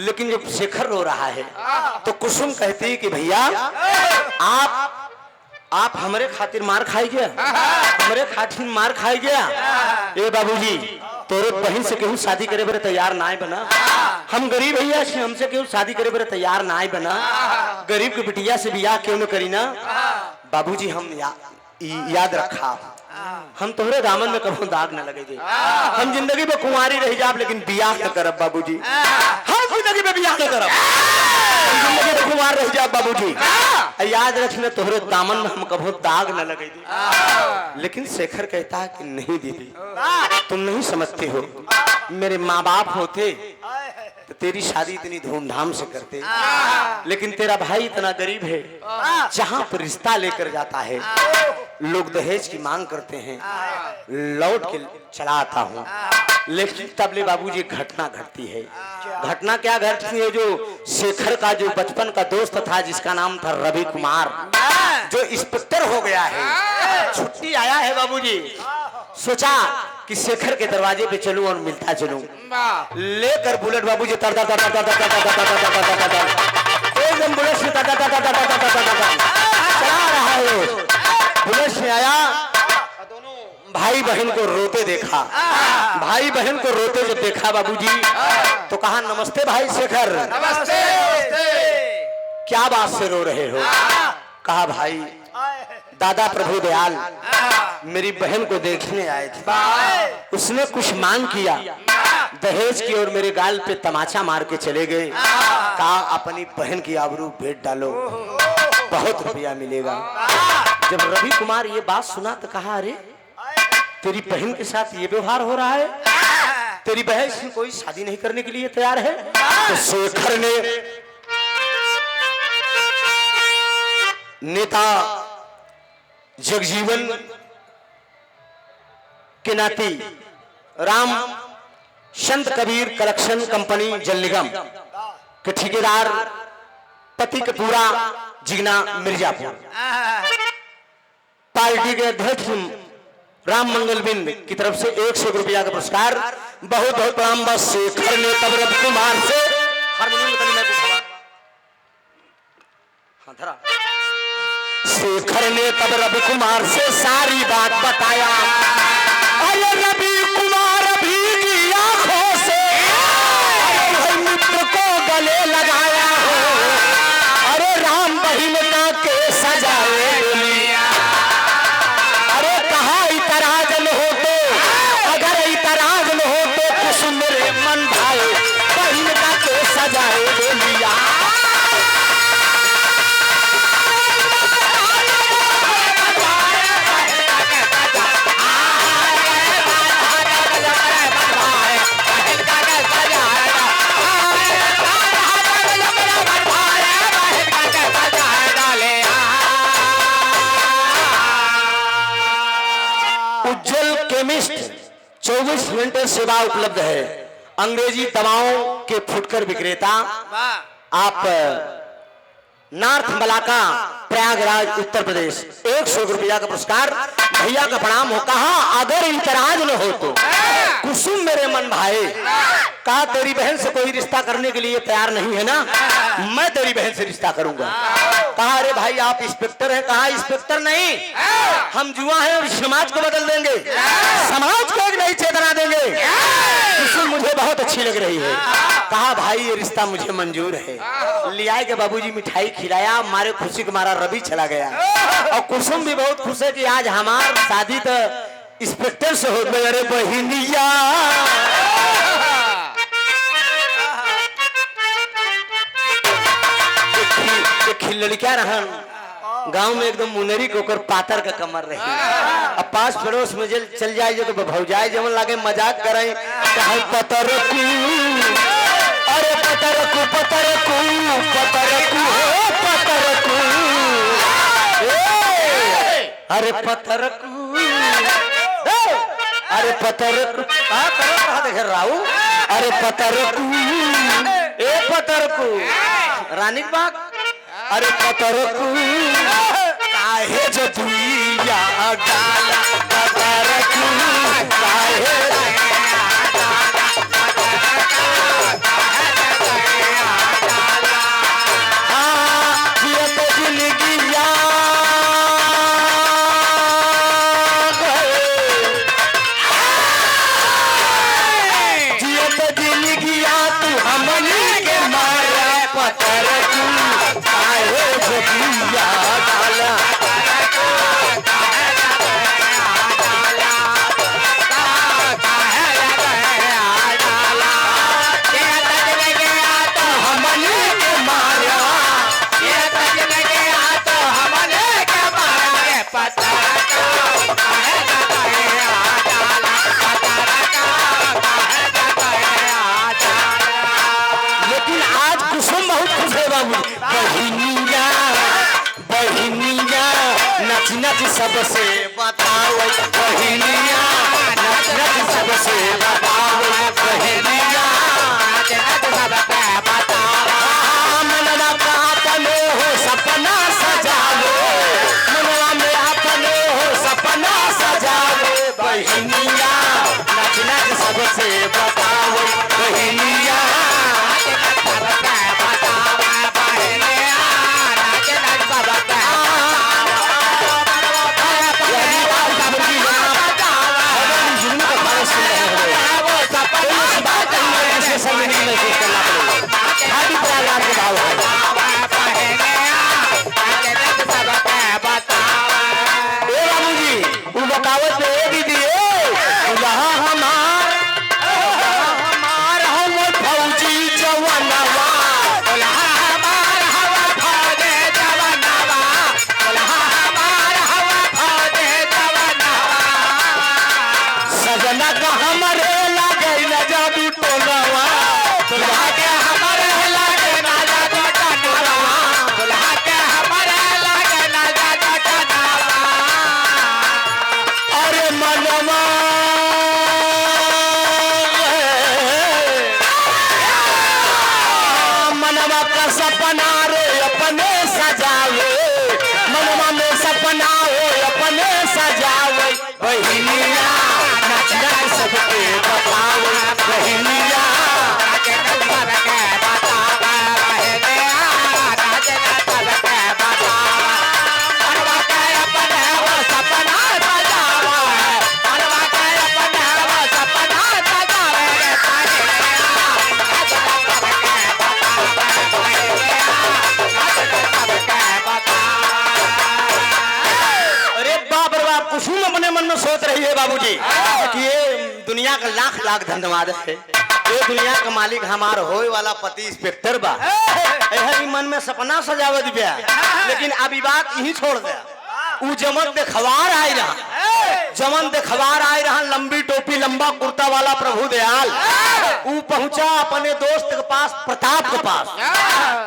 लेकिन जब शेखर रो रहा है तो कुसुम कहती है कि भैया आप हमारे खातिर मार खाई गया हमारे खातिर मार खाई गया ए बाबूजी तोरे बहन से केहू शादी करे बरे तैयार ना बना हम गरीब भैया से हमसे क्यों शादी करे बड़े तैयार ना आए बना, गरीब के बिटिया से बियाह क्यों न करी ना। बाबूजी हम याद रखा, हम तोहरे दामन में कभी दाग न लगेगी। हम जिंदगी में कुंवारी रह जाब लेकिन बियाह न करब बाबूजी, हम जिंदगी में बियाह न करब, हम जिंदगी में कुंवार रह जाब बाबूजी। याद रखना तोहरे दामन में हम कभी दाग न लगेगी। लेकिन शेखर कहता है कि नहीं दीदी तुम नहीं समझते हो, मेरे माँ बाप होते तो तेरी शादी इतनी धूमधाम से करते, लेकिन तेरा भाई इतना गरीब है, जहां पर रिश्ता लेकर जाता है लोग दहेज की मांग करते हैं, लौट के चला आता हूँ। लेकिन तबले बाबूजी घटना घटती है। घटना क्या घटती है, जो शेखर का जो बचपन का दोस्त था जिसका नाम था रवि कुमार, जो इंस्पेक्टर हो गया है, छुट्टी आया है बाबूजी, सोचा कि शेखर के दरवाजे पे चलूं और मिलता चलूं, लेकर बुलेट बाबूजी तर तर तर तर तर तर तर एकदम बुलेट से तर तर तर तर तर चला रहा है। बुलेट से आया, दोनों भाई बहन को रोते देखा, भाई बहन को रोते जब देखा बाबूजी तो कहा नमस्ते भाई शेखर, नमस्ते। क्या बात से रो रहे हो। कहा भाई दादा प्रभु दयाल मेरी बहन को देखने आए थे, उसने कुछ मांग किया दहेज की और मेरे गाल पे तमाचा मार के चले गए। कहा अपनी बहन की आबरू भेंट डालो, बहुत रुपया मिलेगा। जब रवि कुमार ये बात सुना तो कहा अरे तेरी बहन के साथ ये व्यवहार हो रहा है, तेरी बहन से कोई शादी नहीं करने के लिए तैयार है। तो शेखर ने नेता जगजीवन के नाती राम संत कबीर कलेक्शन कंपनी जल निगम के ठेकेदार पति के पूरा जिगना मिर्जापुर पार्टी के अध्यक्ष राम मंगल बिंद की तरफ से 100 रुपया का पुरस्कार। बहुत बहुत प्रणाम। बस शेखर ने तब रवि कुमार से शेखर ने तब रवि कुमार से सारी बात बताया। अरे रवि कुमार भी आंखों से अरे मित्र को गले लगाया हो, अरे राम बहिन का के सजाए लिया। अरे कहा इतराजन हो तो, अगर इतराजन हो तो कुसुम रे मन भाई बहिन का के सजाए लिया। उज्जवल केमिस्ट 24 घंटे सेवा उपलब्ध है। अंग्रेजी दवाओं के फुटकर विक्रेता। आप नॉर्थ मलाका प्रयागराज उत्तर प्रदेश 100 रुपया का पुरस्कार। भैया का प्रणाम हो। कहा अगर इतराज न हो तो कुसुम मेरे मन भाई, कहा तेरी बहन से कोई रिश्ता करने के लिए तैयार नहीं है ना, मैं तेरी बहन से रिश्ता करूंगा। कहा अरे भाई आप इंस्पेक्टर हैं। कहा इंस्पेक्टर नहीं, हम जुआ हैं और समाज को बदल देंगे, समाज को एक नई चेतना देंगे। कुसुम मुझे बहुत अच्छी लग रही है। कहा भाई ये रिश्ता मुझे मंजूर है। लिया के बाबूजी मिठाई खिलाया, मारे खुशी के मारा रवि चला गया। और कुसुम भी बहुत खुश है कि आज हमार शादी तो इंस्पेक्टर से हो गई। अरे बहिनिया लड़कियां रहन गांव में एकदम मुनरी के ओकर पातर का कमर रही। अब पास पड़ोस में चल जाए तो भौजाए जमन लागे मजाक करे। पतर अरे पतरकू पतरकू पतरकू पतरकू अरे पतरकू अरे पतरकू कहा देखे राऊ। अरे पतरकू ए पतरकू रानी बाग। अरे पतरकू काहे जो दुनिया गाला पतरकू काहे जियत जिंदगी तू हमन कर तू काहे जोगिया डाला सबसे बताओ बहिनिया नच नच सबसे बताओ बहिनिया नच नच सबसे बताओ मनवा का अपने हो सपना सजा लो मनवा में अपने हो सपना सजा लो बहिनिया नच नच सबसे बताओ बहिनिया नच नच सबसे बताओ बहिनिया नच नच सबसे सपना रे अपने सजावे मनवा में सपना हो अपने सजावे बहिनिया नच नच सबके बताओ बहिनिया नच नच सबके बताओ बहिनिया नच नच सबके बताओ मनवा के अपने वो सपना सजावे मनवा के अपने वो सपना सजावे कुसुम अपने मन में सोच रही है बाबूजी कि ये दुनिया का लाख लाख धन्यवाद है ये दुनिया का मालिक हमार होए वाला पति इंस्पेक्टर बा यही मन में सपना सजावत बिया लेकिन अभी बात यही छोड़ दे उ जमन देखवार आए रहा जमन देखवार आए रहा लंबी टोपी लंबा कुर्ता वाला प्रभु दयाल उ पहुंचा अपने दोस्त के पास प्रताप के पास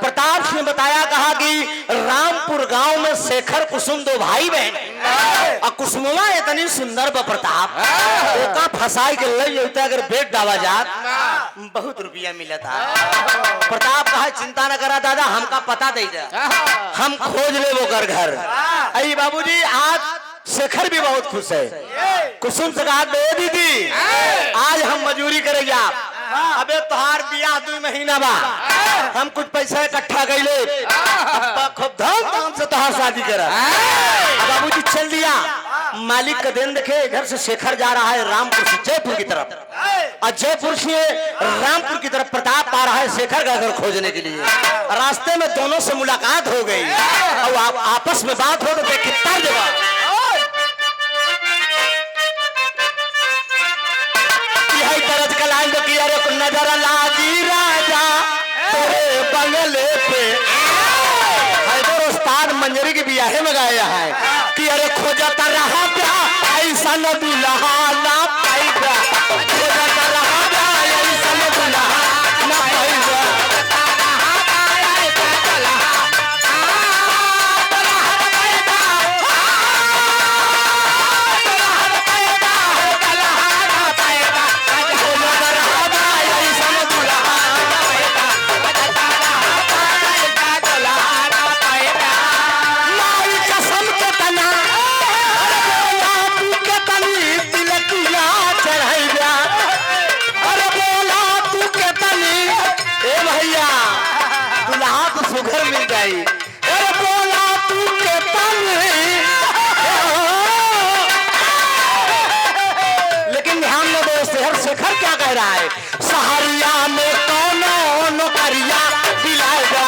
प्रताप ने बताया कहा कि रामपुर गांव में शेखर कुसुम दो भाई बहन और कुसुमवा इतनी सुंदर बा प्रताप ओका फसाई के लई होता अगर बेट डावा जात बहुत रुपया मिला था प्रताप कहा चिंता न करा दादा हमका पता दे दे हम खोज ले वो कर घर आई बाबूजी आज शेखर भी बहुत खुश है कुसुम से कहा दे दीदी आज हम मजूरी करेगा अबे तोहार बियाह 2 महीना बा हम कुछ पैसा इकट्ठा कैले खूब धूमधाम से तोहार शादी करा बाबूजी चल दिया मालिक का दिन देखे इधर से शेखर जा रहा है रामपुर से जयपुर की तरफ और जयपुर से रामपुर की तरफ प्रताप आ रहा है शेखर का घर खोजने के लिए रास्ते में दोनों से मुलाकात हो गई और आपस में बात हो तो कितना जवाब नजर लागी राजा तेरे बंगले पे हैदर उस्ताद मंजरी के बियाहे में गाया है कि अरे खोजता रहा प्या ऐसा न दुल्हा ना पाएगा खोजता रहा प्या ऐसा न दुल्हा ना पाएगा सहरिया में कौन नौकरिया दिलाएगा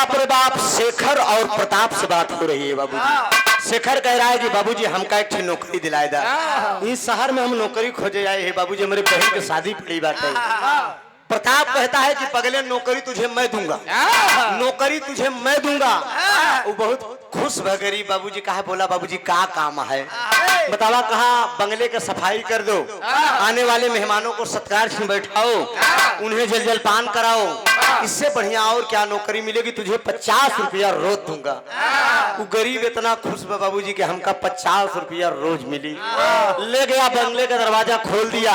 बाप रे बाप, शेखर और प्रताप से बात हो रही है बाबूजी। शेखर कह रहा है कि बाबूजी हमका एक ठे नौकरी दिलाए दा। इस शहर में हम नौकरी खोजे आए हैं बाबूजी, हमारे बहन की शादी पड़ी बात है। प्रताप कहता है कि पगले नौकरी तुझे मैं दूंगा, नौकरी तुझे मैं दूंगा। वो बहुत खुश भगरी बाबूजी कहा, बोला बाबूजी का काम है बतावा। कहा बंगले का सफाई कर दो, आने वाले मेहमानों को सत्कार से बैठाओ, उन्हें जल जलपान कराओ, इससे बढ़िया और क्या नौकरी मिलेगी, तुझे 50 रुपया रोज दूंगा। वो गरीब इतना खुश बा बाबूजी कि हमका 50 रुपया रोज मिली। ले गया बंगले का दरवाजा खोल दिया,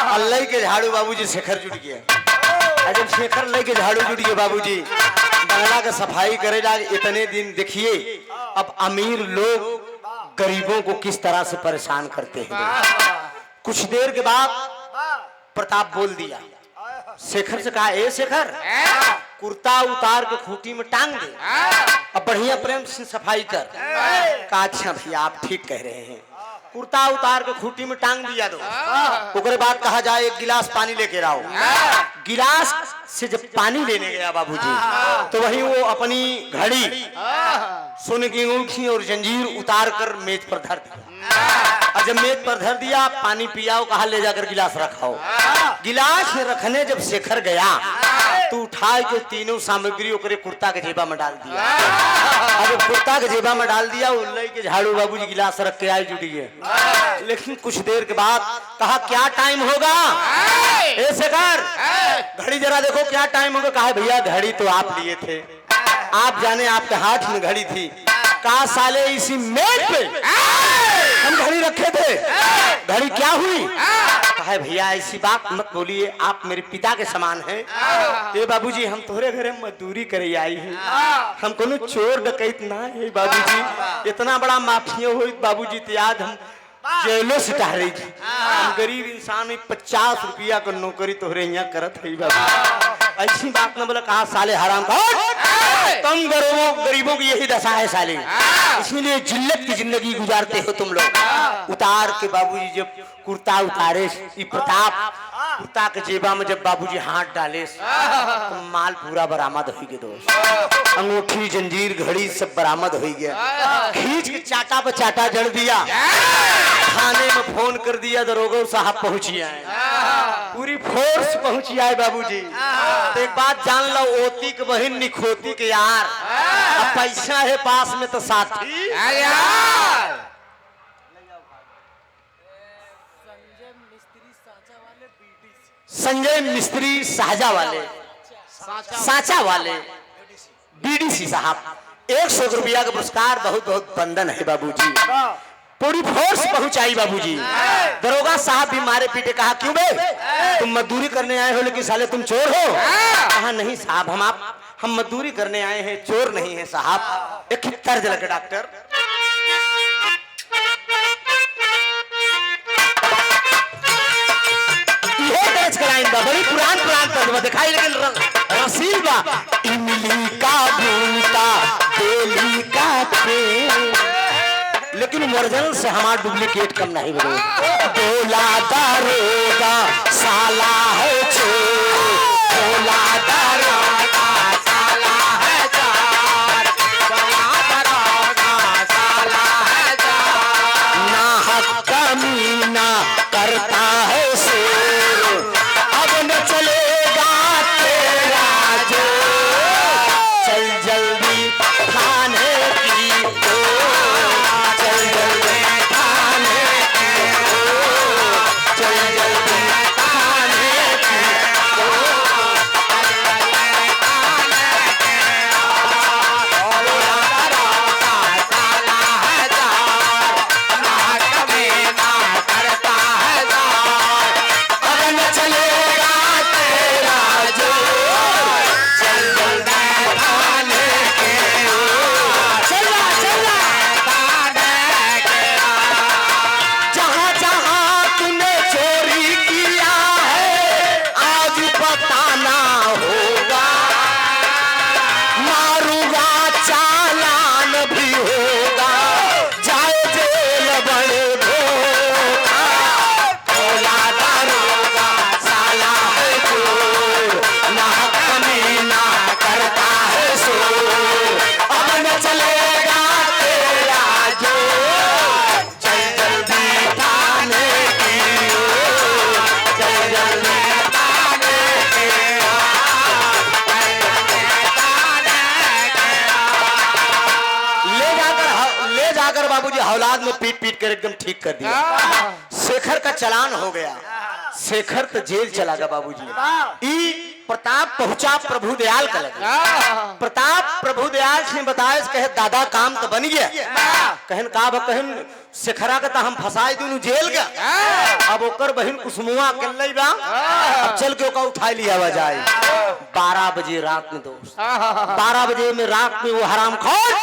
अल्लाह के झाड़ू बाबूजी शेखर जुट गया। जब शेखर ले के झाड़ू जुट गया बाबूजी, बंगला का सफाई करे जा। इतने दिन देखिए अब अमीर लोग गरीबों को किस तरह से परेशान करते हैं। कुछ देर के बाद प्रताप बोल दिया, शेखर से कहा, ए शेखर कुर्ता उतार के खूंटी में टांग दे, अब बढ़िया प्रेम से सफाई कर। कहा अच्छा भैया आप ठीक कह रहे हैं। कुर्ता उतार के खूंटी में टांग दिया दो। उसके बाद कहा जाए एक गिलास पानी लेके आओ। गिलास से जब पानी लेने गया बाबूजी, तो वही वो अपनी घड़ी, सोने की अंगूठी और जंजीर उतार कर मेज पर धर दिया। और जब मेज पर धर दिया, पानी पियाओ, कहा ले जाकर गिलास रखाओ। गिलास रखने जब शेखर गया तो उठा के तीनों सामग्री ओकरे कुर्ता के जेबा में डाल दिया। अब कुर्ता के जेबा में डाल दिया, उल्लई के झाड़ू बाबूजी गिलास रख के आए जुटी है। लेकिन कुछ देर के बाद कहा क्या टाइम होगा, ए शेखर घड़ी जरा देखो क्या टाइम होगा। कहा भैया घड़ी तो आप लिए थे, आप जाने आपके हाथ में घड़ी थी। कहा साले इसी मेज पे हम घड़ी रखे थे, घड़ी क्या हुई। कहा भैया ऐसी बात मत बोलिए, आप मेरे पिता के समान हैं। ए बाबूजी हम तोहरे घरे मजदूरी करे आई हैं, हम कोनो चोर डकैत ना है बाबूजी। इतना बड़ा माफिया हो बाबूजी तो याद हम जेलों से टह रही थी। हम गरीब इंसान में 50 रुपया का नौकरी तोहरे यहाँ करत है बाबू। ऐसी बात न बोला। कहा साले हराम का तुम गरीबों की यही दशा है साले, इसलिए जिल्लत की जिंदगी गुजारते हो तुम लोग। उतार के बाबूजी जब कुर्ता उतारे, प्रताप कुर्ता के जेबा में जब बाबूजी हाथ डाले तो माल पूरा बरामद हो गया दोस्त। अंगूठी जंजीर घड़ी सब बरामद हो गया। खींच के चाटा पे चाटा जड़ दिया, थाने में फोन कर दिया, दरोगा साहब पहुंची आए, पूरी फोर्स पहुंची आए बाबूजी। तो एक बात जान लो, ओती के बहन निखोती के यार, अब पैसा है पास में तो साथी। संजय मिस्त्री साजा वाले, साचा वाले बीडीसी साहब 100 रुपया का पुरस्कार, बहुत बहुत बंधन है बाबूजी। पूरी फोर्स पहुंचाई बाबूजी। दरोगा साहब भी मारे पीटे। कहा क्यों बे तुम मजदूरी करने आए हो लेकिन साले तुम चोर हो। कहा नहीं साहब हम मजदूरी करने आए हैं, चोर नहीं है साहब। एक तर्ज लगे डॉक्टर, बड़ी पुरान तर्ज दिखाई, लेकिन रसील बा। इमली का बूटा बेली का पेड़, लेकिन ओरिजिनल से हमारा डुप्लीकेट कम नहीं बने। बोला दारोगा साला है चोर, बोला दारोगा साला है चोर, बोला दारोगा साला है चोर, ना हक कमीना करता है शेर, अब न चलेगा तेरा जो, चल जल्दी थाने की ओर, चल जल्दी थाने की ओर, चल जल्दी थाने औलाद में पीट पीट कर एकदम ठीक कर दिया। शेखर का चालान हो गया, शेखर तो जेल चला गया बाबूजी। ई प्रताप पहुंचा प्रभु दयाल का लगे। प्रताप प्रभु दयाल ने बताया, कहे दादा काम तो बन गया। कहन का कहन शेखरा का हम फंसाए दूनु जेल का। अब ओकर बहन कुसुमुआ अकेले बा, अब चल के ओका उठा लिया बजाए। 12 बजे रात में दोस्त, 12 बजे में रात में वो हरामखोर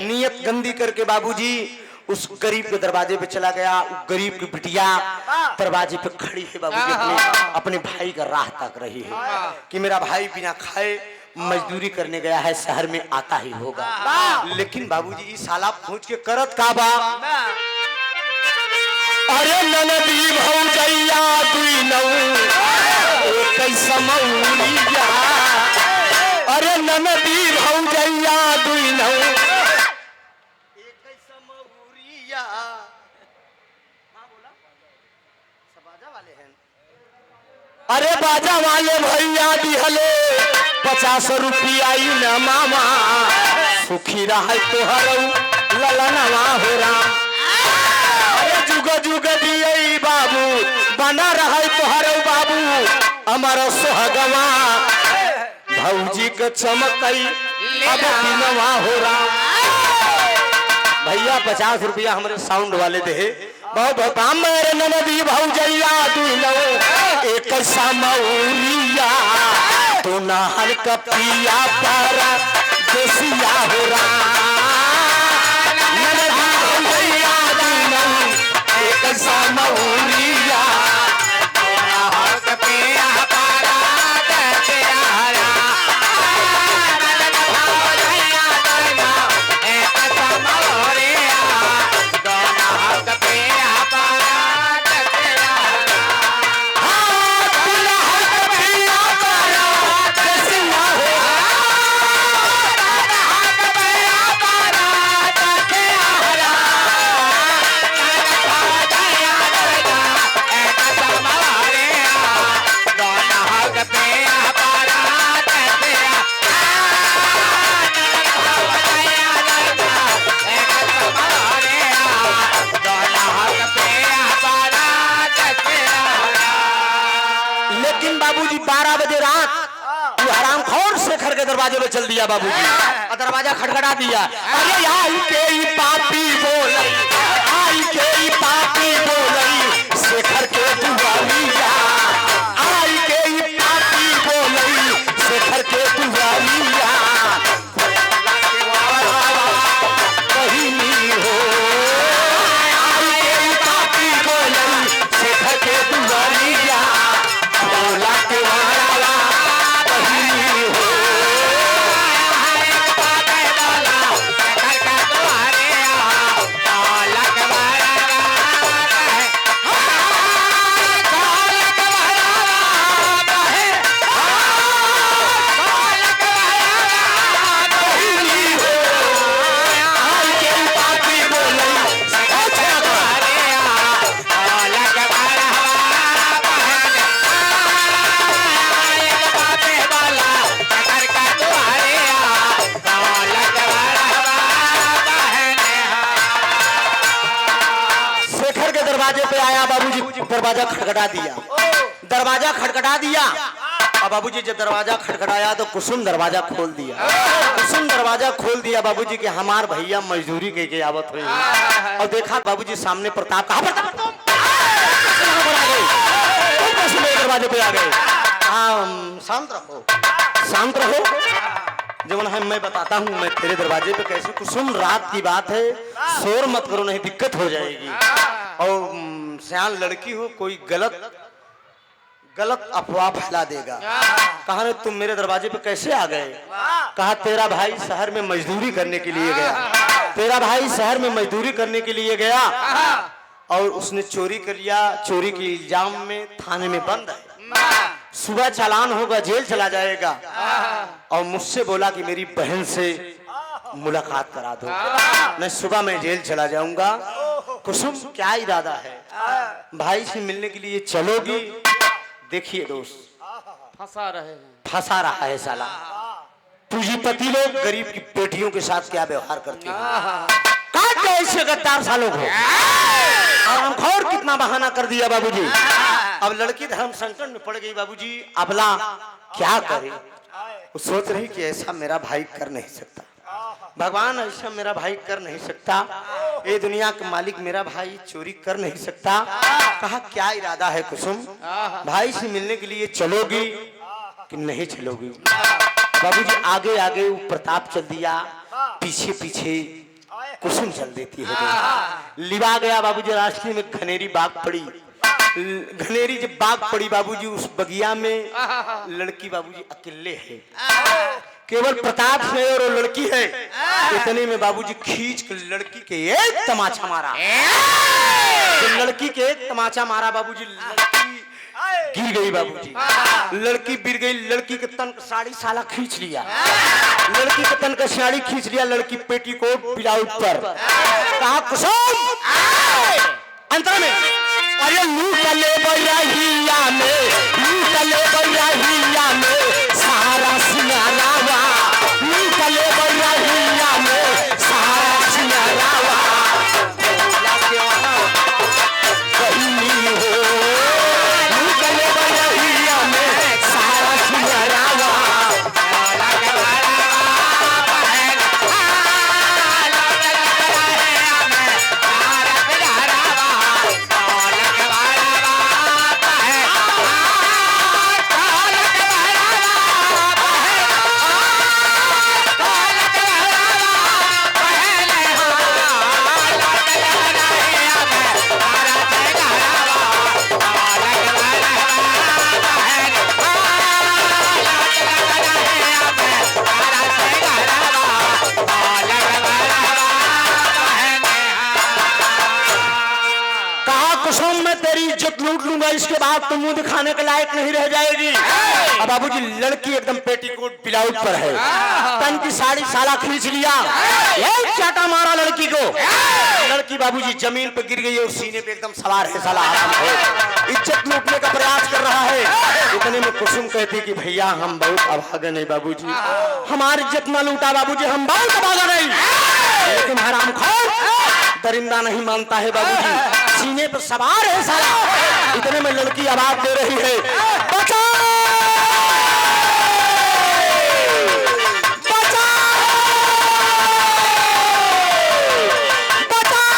नियत गंदी करके बाबूजी उस गरीब के दरवाजे पे चला गया। गरीब की बिटिया दरवाजे पे खड़ी है बाबूजी, अपने भाई का राह तक रही है कि मेरा भाई बिना खाए मजदूरी करने गया है, शहर में आता ही होगा। लेकिन बाबूजी इस साला पहुंच के करत का बा, अरे ननदी भौजैया दुई नौ एक समौरिया, अरे ननदी भौजैया दुई नौ एक समौरिया। हाँ बोला, सब बाजा वाले हैं। अरे बाजा वाले भैया दिहले 50 रुपया न मामा, सुखी रहा तोहर ललनवा हो राम। अरे जुग जुग दिए बाबू, बना रहा तोहर बाबू हमारा सोहगवा, भौजी के चमकई अब दिनवा हो राम। भैया 50 रुपया हमारे साउंड वाले दे। बहुत बहुत मेरे ननदी भौजैया दुनो एक समौरिया, तो नहर कपिया पर देसिया हो राम। ननदी भौजैया दुनो एक समौरिया, तो नहर कपिया पर देसिया हो राम। दरवाजे पे चल दिया बाबूजी और दरवाजा खटखटा दिया। अरे आई के ही पापी बोलई, आई के ही पापी बोलई शेखर के दुआलिया, आई के ही पापी बोलई शेखर के दुआलिया। कहीं हो आई के ही पापी बोलई शेखर के दुआलिया, बोला के वाला कहीं हो दरवाजा खटखटा दिया, दरवाजा खटखटा दिया। और बाबूजी जब दरवाजा खटखटाया तो कुसुम दरवाजा खोल दिया, कुसुम दरवाजा खोल दिया बाबूजी के हमार भैया मजदूरी के आवत हुई। और देखा बाबूजी सामने प्रताप, कहां प्रताप दरवाजे पे आ गए। शांत रहो, शांत रहो, जब मैं बताता हूँ मैं तेरे दरवाजे पे कैसे। कुसुम रात की बात है, शोर मत करो नहीं दिक्कत हो जाएगी। और सियान लड़की हो, कोई गलत अफवाह फैला देगा। कहा रे तुम मेरे दरवाजे पे कैसे आ गए? कहा तेरा भाई शहर में मजदूरी करने के लिए गया, तेरा भाई शहर में मजदूरी करने के लिए गया और उसने चोरी कर लिया, चोरी के इल्जाम में थाने में बंद है, सुबह चालान होगा, जेल चला जाएगा। और मुझसे बोला कि मेरी बहन से मुलाकात करा दो, मैं सुबह में जेल चला जाऊंगा। कुसुम क्या इरादा है? भाई से मिलने के लिए चलोगी? देखिए दोस्त, फंसा रहा है साला। पूंजीपति लोग गरीब की बेटियों के साथ क्या व्यवहार करते हैं। काट गए ऐसे गद्दार सालों को। और हमखोर कितना बहाना कर दिया बाबूजी। अब लड़की धर्म संकट में पड़ गई बाबूजी। अबला क्या करे, वो सोच रही कि ऐसा मेरा भाई कर नहीं सकता, भगवान ऐसा मेरा भाई कर नहीं सकता, ये दुनिया का मालिक मेरा भाई चोरी कर नहीं सकता। कहा क्या इरादा है कुसुम, भाई से मिलने के लिए चलोगी कि नहीं चलोगी? बाबूजी आगे आगे वो प्रताप चल दिया, पीछे पीछे कुसुम चल देती है। लिवा गया बाबूजी, रास्ते में घनेरी बाग पड़ी। घनेरी जब बाग पड़ी बाबूजी, उस बगिया में लड़की बाबूजी अकेले है, केवल प्रताप है और वो लड़की है। इतने में बाबूजी खींच के लड़की के एक तमाचा मारा। लड़की के एक तमाचा मारा बाबूजी, लड़की गिर गई बाबूजी। लड़की गिर गई, लड़की के तन का साड़ी साला खींच लिया, लड़की के तन का साड़ी खींच लिया, लड़की पेटीकोट ब्लाउज पर। कहा कुसुम अंतर में, अरे लूट ले बरहिया में, लूट ले बरहिया में सारा सिंगारावा, लूट ले बरहिया में सारा सिंगारावा। कहीं हो लूट ले बरहिया में सारा सिंगारावा। लूट लूंगा, इसके बाद तुम मुंह दिखाने के लायक नहीं रह जाएगी। अब बाबूजी लड़की एकदम पेटीकोट ब्लाउज पर है, तन की साड़ी साला खींच लिया, एक चाटा मारा लड़की को। लड़की बाबूजी जमीन पे गिर गई और सीने पे एकदम सवार है साला, इज्जत लूटने का प्रयास कर रहा है। इतने में कुसुम कहती कि भैया हम बहुत अभागे नहीं बाबूजी, हमारी इज्जत न लूटा बाबूजी, हम बहुत अभागे नहीं। लेकिन हरामखोर दरिंदा नहीं मानता है बाबूजी, सीने पर सवार है साला। इतने में लड़की आवाज दे रही है, बचाओ बचाओ बचाओ।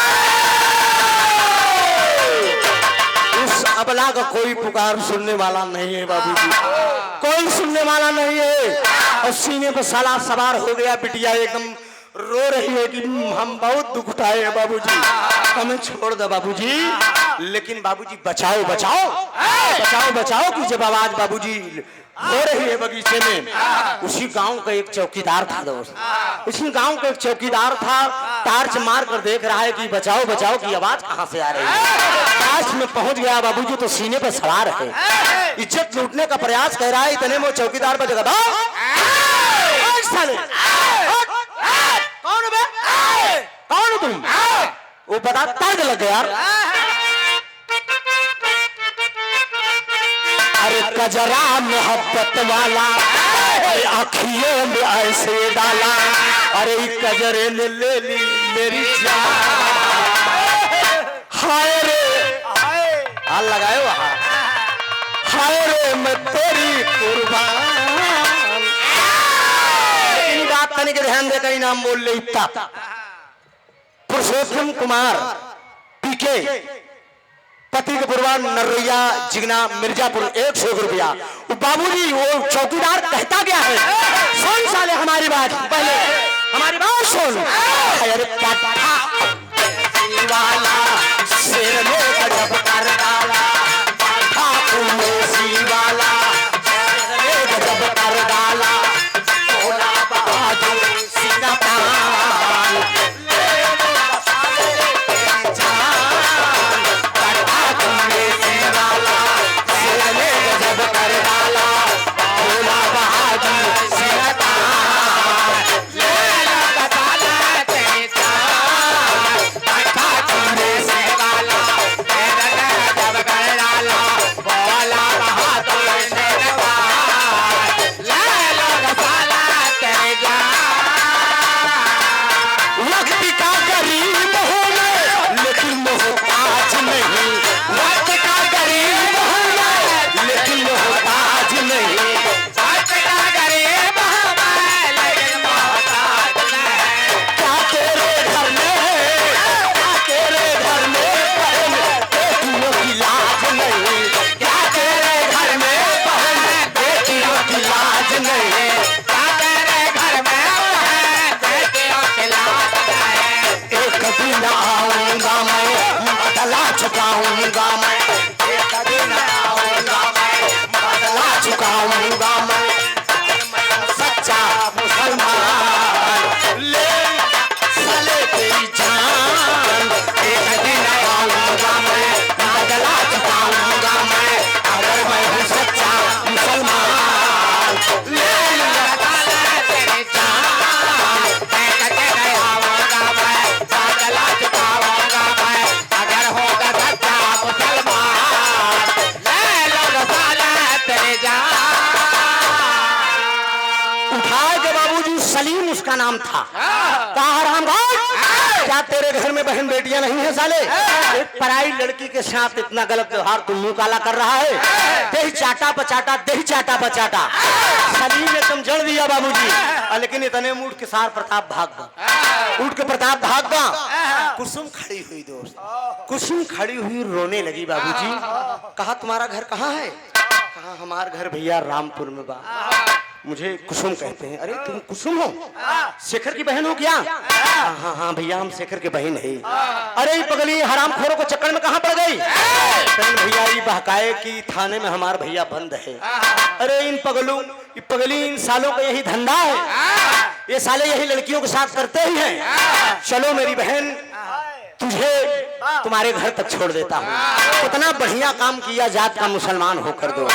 उस अबला का कोई पुकार सुनने वाला नहीं है बाबूजी, कोई सुनने वाला नहीं है। और सीने पर साला सवार हो गया, बिटिया एकदम रो रही है कि हम बहुत दुख उठाए हैं बाबूजी, हमें छोड़ दो बाबूजी। लेकिन बाबूजी बचाओ बचाओ बचाओ बचाओ की जब आवाज बाबूजी हो रही है बगीचे में, उसी गांव का एक चौकीदार था दोस्त, उसी गांव का एक चौकीदार था, टार्च मार कर देख रहा है कि बचाओ बचाओ की आवाज कहां से आ रही है। पास में पहुंच गया बाबूजी तो सीने पे सवार है, इज्जत लूटने का प्रयास कर रहा है। इतने में चौकीदार पर जगह कौन बे? कौन तुम? वो बता तर्क लग गया। अरे कजरा मोहब्बत वाला आँखियों में ऐसे डाला, अरे कजरे ने ले ली मेरी जान। हाय रे हाल लगाए वहां, हाय रे मैं तेरी कुर्बान। बात करने के ध्यान देकर इनाम बोल ले इतना। पुरुषोत्तम कुमार पीके पति के पुरवान नरैया जिगना मिर्जापुर 100 रुपया। बाबूजी वो चौकीदार कहता क्या है, सुन साले हमारी बात, पहले हमारी बात सुन। वाला शेर में गजब कर डाला, वाला शेर में गजब कर डाला, भोला बहादुर सीना पान दिखाऊंगा मैं सच्चा मुसलमान ले साले तेरी जान एक दिन आऊंगा मैं बदला चुकाऊंगा मैं अगर मैं हूँ सच्चा मुसलमान ले साले तेरी जान एक दिन आऊंगा मैं बदला चुकाऊंगा मैं अगर होगा सच्चा मुसलमान ले साले तेरी जान। उठाए के बाबूजी सलीम उसका नाम था। कहा हराम क्या तेरे घर में बहन बेटियां नहीं है साले? एक पराई लड़की के साथ इतना गलत व्यवहार तुम मुंह काला कर रहा है। दही चाटा बचाटा दही चाटा बचाटा सलीम ने तुम जड़ दिया बाबूजी। लेकिन इतने में उठ के सार प्रताप भाग गया। उठ के प्रताप भाग गया। कुसुम खड़ी हुई दोस्त, कुसुम खड़ी हुई रोने लगी बाबूजी। कहा तुम्हारा घर कहाँ है? कहा हमारा घर भैया रामपुर में बा। मुझे कुसुम कहते हैं। अरे तुम कुसुम हो? शेखर की बहन हो क्या? हाँ हाँ भैया हम शेखर की बहन है। अरे पगली हरामखोरों को चक्कर में कहाँ पड़ गई? भैया ये बहकाए कि थाने में हमारा भैया बंद है। अरे इन पगली इन सालों का यही धंधा है। ये साले यही लड़कियों के साथ करते ही हैं। चलो मेरी बहन तुझे तुम्हारे घर तक छोड़ देता हूँ। कितना बढ़िया काम किया जात का मुसलमान होकर दो।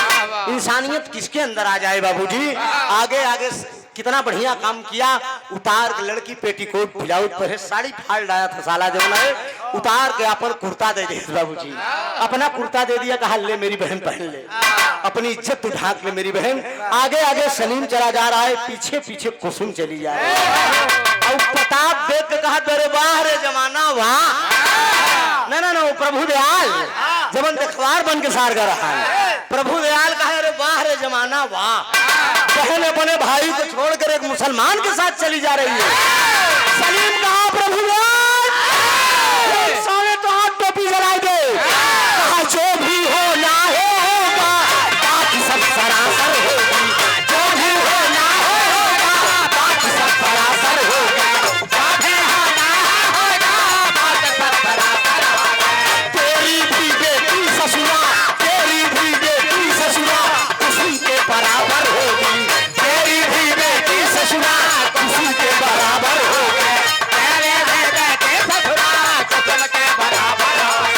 इंसानियत किसके अंदर आ जाए बाबूजी। आगे आगे कितना बढ़िया काम किया। उतार के लड़की पेटीकोट ब्लाउज पर साड़ी फाड़ डाया था साला जो है। उतार के अपन कुर्ता दे दिया बाबूजी। अपना कुर्ता दे दिया। कहा ले मेरी बहन पहन ले, अपनी इज्जत ढाक ले मेरी बहन। आगे आगे सलीम चला जा रहा है, पीछे पीछे कुसुम चली जा रही है। और प्रताप देख के कहा तेरे वाह रे जमाना वाह। ना ना ना वो प्रभु दयाल जबन अखबार बन के सार कर रहा है। प्रभु दयाल कहा अरे वाह रे जमाना वाह। बहन अपने भाई को छोड़कर एक मुसलमान के साथ चली जा रही है। सलीम कहा प्रभु दयाल साले तो हाथ टोपी जला दे। कहा जो भी होना होगा बाकी सब सरासर होगी। जो भी होना होगा बाकी सब सरासर होगा। जो भी होना होगा बाकी सब सरासर होगा। तेरी भी बेटी ससुरा, तेरी भी बेटी ससुरा उसी के बराबर होगी। तेरी भी बेटी ससुरा उसी के बराबर होगी। तेरे भी बेटी ससुरा कसम के बराबर होगी।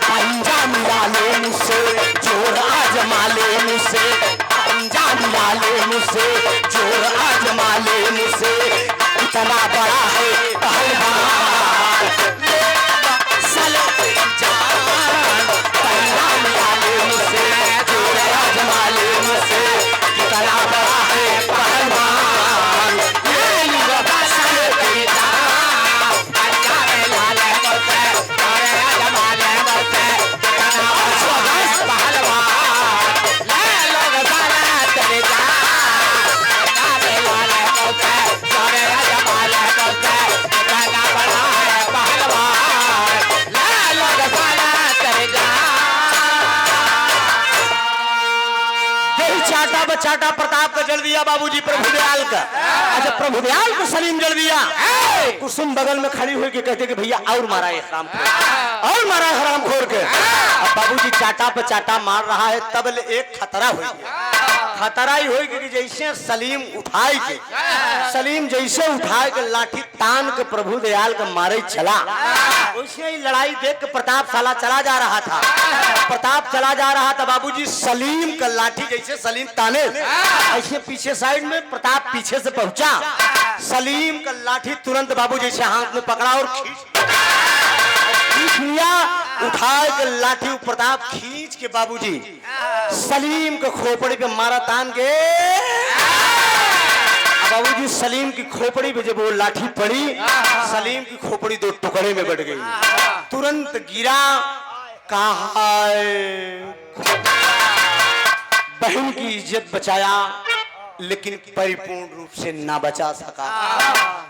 पंजा मिला ले मुझसे जोर आजमा ले मुझसे। पंजा मिला ले मुझसे जोर आजमा ले मुझसे। इतना बड़ा है पहलवान साले तेरी जान। पंजा मिला ले मुझसे जोर आजमा ले मुझसे। इतना बड़ा है पहलवान ले लूंगा साले तेरी जान। पंजा मिला ले मुझसे जोर आजमा ले मुझसे। इतना बड़ा है पहलवान ले लूंगा साले तेरी जान। पंजा मिला ले मुझसे जोर आजमा ले मुझसे। इतना बड़ा है पहलवान ले लूंगा साले तेरी जान। यही चाटा बचाटा प्रताप का जल दिया बाबूजी प्रभु दयाल का। अच्छा प्रभु दयाल को सलीम जल दिया। कुसुम बगल में खड़ी हुई के कहते कि भैया और मारा है हरामखोर, और मारा है हरामखोर के। अब बाबूजी चाटा पे चाटा मार रहा है तब एक खतरा हुई। खतरा ही हुई कि जैसे सलीम उठाए के लाठी तान के प्रभु दयाल के मारे चला। वैसे ही लड़ाई देख के प्रताप साला चला जा रहा था। प्रताप चला जा रहा था बाबूजी। सलीम का लाठी जैसे सलीम ताने ऐसे पीछे साइड में प्रताप पीछे से पहुंचा। सलीम का लाठी तुरंत बाबू जैसे हाथ में पकड़ा और खींच लिया। उठाए के लाठी प्रताप खींच के बाबूजी सलीम के खोपड़ी पे मारा तान के। बाबूजी सलीम की खोपड़ी पे जब वो लाठी पड़ी सलीम की खोपड़ी दो टुकड़े में बढ़ गई। तुरंत गिरा। कहा बहन की इज्जत बचाया लेकिन परिपूर्ण रूप से ना बचा सका।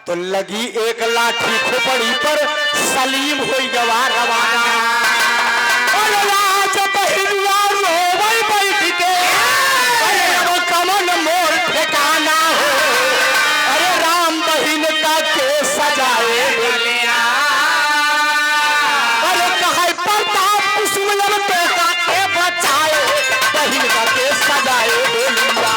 तो लगी एक लाठी खोपड़ी पर सलीम हुई गवा रवाना। कमन मोर ठिकाना हो। अरे राम बहिन का के सजाए बोलिया। अरे कहे प्रताप कुसुम के बचाए बहिन का के सजाए बोलिया।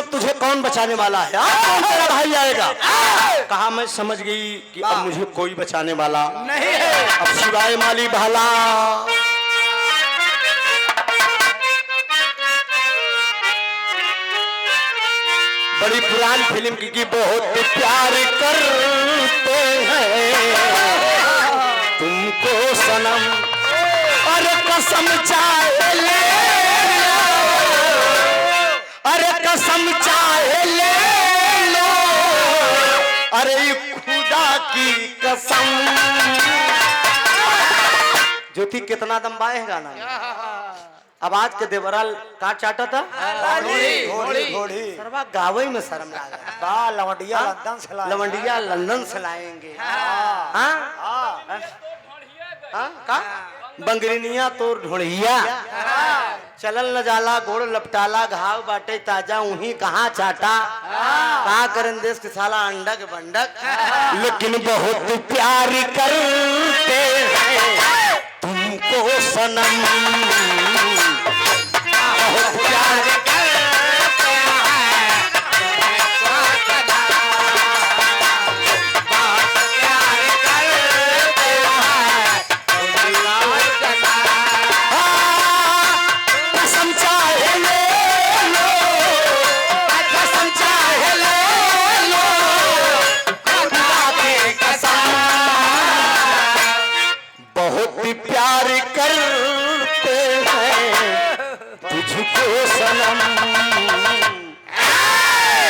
वक्त तुझे कौन बचाने वाला है? कौन तेरा भाई आएगा? कहा मैं समझ गई कि अब मुझे कोई बचाने वाला नहीं है। अब सिवाय माली भाला। बड़ी पुरानी फिल्म की बहुत प्यार करते हैं तुमको सनम, अरे कसम चाहे ले लो, अरे कसम चाहे ले लो, अरे खुदा की कसम। ज्योति कितना दम है गाना में। अब आज के देवराल का चाटा था घोड़ी घोड़ी सरवा गावे में शर्म लगा। बा लवंडिया लंदन से लाए। लवंडिया लंदन से लाएंगे। हाँ हाँ हाँ का बंगरिनिया तो ढोड़िया चलल न जाला गोड़ लपटाला घाव बाटे ताजा उही कहाँ चाटा कहा करन देश के साला अंडा के बंडक। लेकिन बहुत प्यार करते हैं तुमको सनम, बहुत प्यार करते हैं तुमको कसम चाहे ले लो, कसम चाहे ले लो, खुदा की कसम। बहुत प्यार करते हैं तुझको सनम।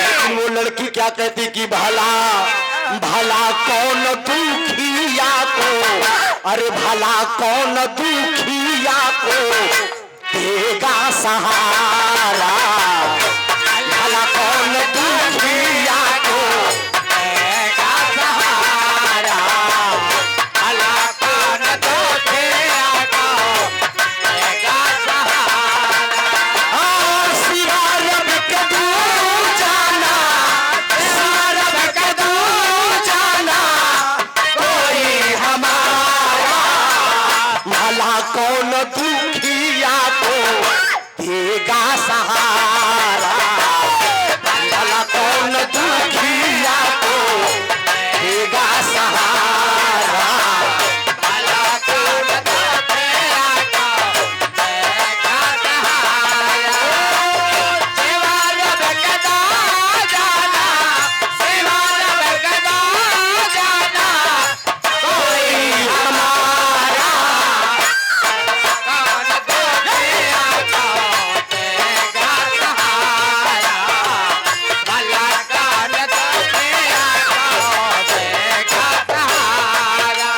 लेकिन वो लड़की क्या कहती कि भला भला कौन दुखिया को, अरे भला कौन दुखिया को देगा सहारा, भला कौन दुखिया को देगा सहारा, भला कौन दुखिया को देगा सहारा। हाँ सिवा रब के दूर जाना, सिवा रब के दूर जाना कोई हमारा, भला कौन दुखिया को देगा सहारा, भला कौन दुखिया को देगा सहारा, भला कौन दुखिया को देगा सहारा। सिवा रब के दूर जाना, सिवा रब के दूर जाना कोई हमारा, कौन दुखिया को देगा सहारा, भला कौन दुखिया को देगा सहारा।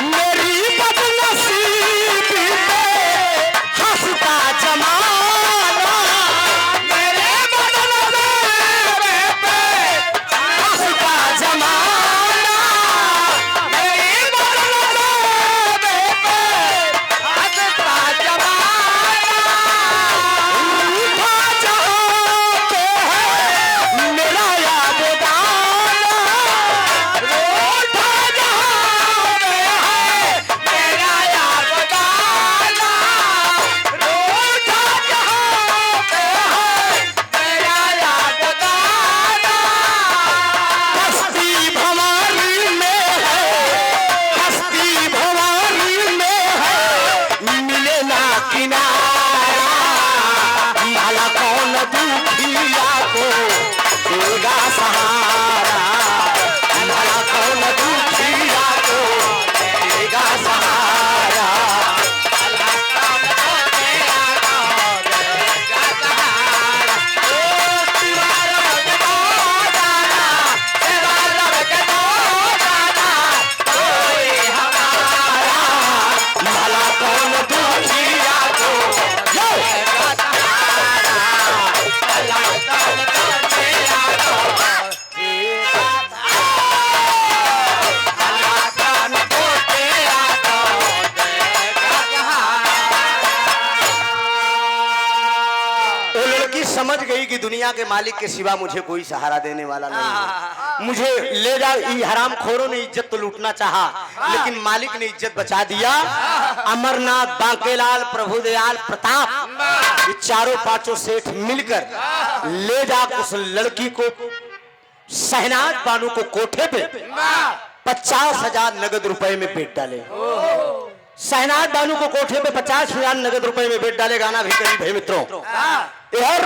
मेरी बदनसीबी पे हंसता जमाना, मेरे बदनसीबी पे हंसता जमाना, मेरी बदनसीबी पे हंसता जमाना। रूठा जहाँ पे है मेरा यादगाना, रूठा जहाँ पे है मेरा यादगाना, रूठा जहाँ पे है मेरा यादगाना। हस्ती भवानी में है, हस्ती भवानी में है मिले ना किनारा, भला कौन दुखिया को देगा सहारा, भला कौन दुखिया को देगा सहारा, भला कौन दुखिया को देगा सहारा। ओ सिवा रब के दूर जाना, सिवा रब के दूर जाना कोई हमारा, भला कौन दुखिया को देगा सहारा, भला कौन दुखिया को कि दुनिया के मालिक के सिवा मुझे कोई सहारा देने वाला नहीं है। मुझे ले जा, ये हराम खोरों ने इज्जत तो लूटना चाहा, लेकिन मालिक ने इज्जत बचा दिया। अमरनाथ, बांकेलाल, प्रभुदयाल, प्रताप, ये चारों पांचों सेठ मिलकर ले जा उस लड़की को, शहनाज बानू को कोठे पे 50,000 नगद रुपए में बेच डाले। शहनाज बानू को कोठे पे 50,000 नगद रुपए में बेच डाले। गाना भी करीब है मित्रों। यार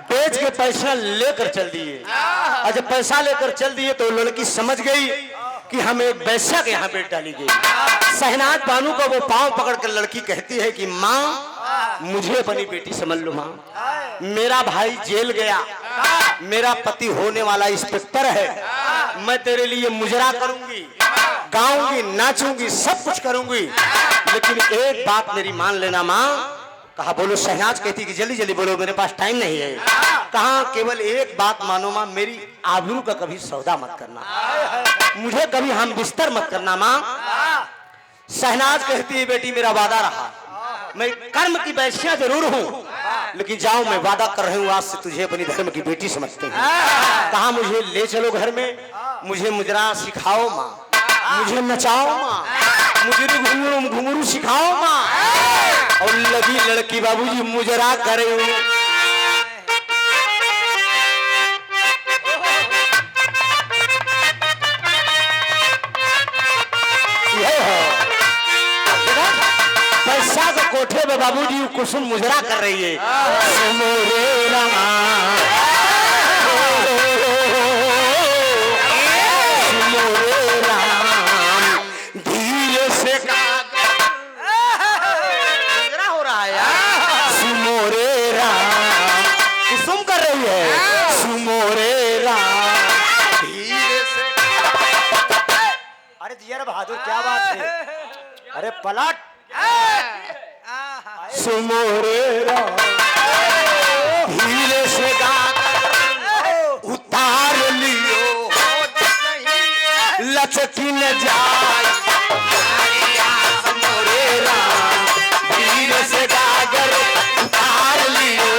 बेच के पैसा लेकर चल दिए, और जब पैसा लेकर चल दिए तो लड़की समझ गई कि हमें वैश्या के यहाँ बेच डाली गई। शहनाज बानू को वो पांव पकड़ कर लड़की कहती है कि माँ, मुझे अपनी बेटी समझ लो माँ, मेरा भाई जेल गया, मेरा पति होने वाला इंस्पेक्टर है, मैं तेरे लिए मुजरा करूंगी, गाऊंगी, नाचूंगी, सब कुछ करूंगी, लेकिन एक बात मेरी मान लेना माँ। कहा बोलो। शहनाज कहती कि जल्दी जल्दी बोलो, मेरे पास टाइम नहीं है। कहा केवल एक बात मानो माँ, मेरी आबरू का कभी सौदा मत करना, मुझे कभी हम बिस्तर मत करना माँ। शहनाज कहती है बेटी मेरा वादा रहा, मैं कर्म की वैश्या जरूर हूँ, लेकिन जाओ मैं वादा कर रही हूँ आज से तुझे अपनी धर्म की बेटी समझते हैं। कहा मुझे ले चलो घर में, मुझे मुजरा सिखाओ माँ, मुझे नचाओ माँ, मुझे घुंघरू सिखाओ माँ। और लगी लड़की बाबूजी मुजरा करे हुए। पैसा के कोठे में बाबूजी कुसुम मुजरा कर रही है। सुमोरे रामा, सुमोरे राम, धीरे से मुजरा हो रहा है यार। सुमोरे राम, कुसुम कर रही है। सुमोरे राम, धीरे से। अरे जिया बहादुर, क्या बात है। अरे पलट। सुमोरे राम, धीरे से गाकर उतार लियो, लचकी न जाए। सुमोरे राम, धीरे से गाकर उतार लियो,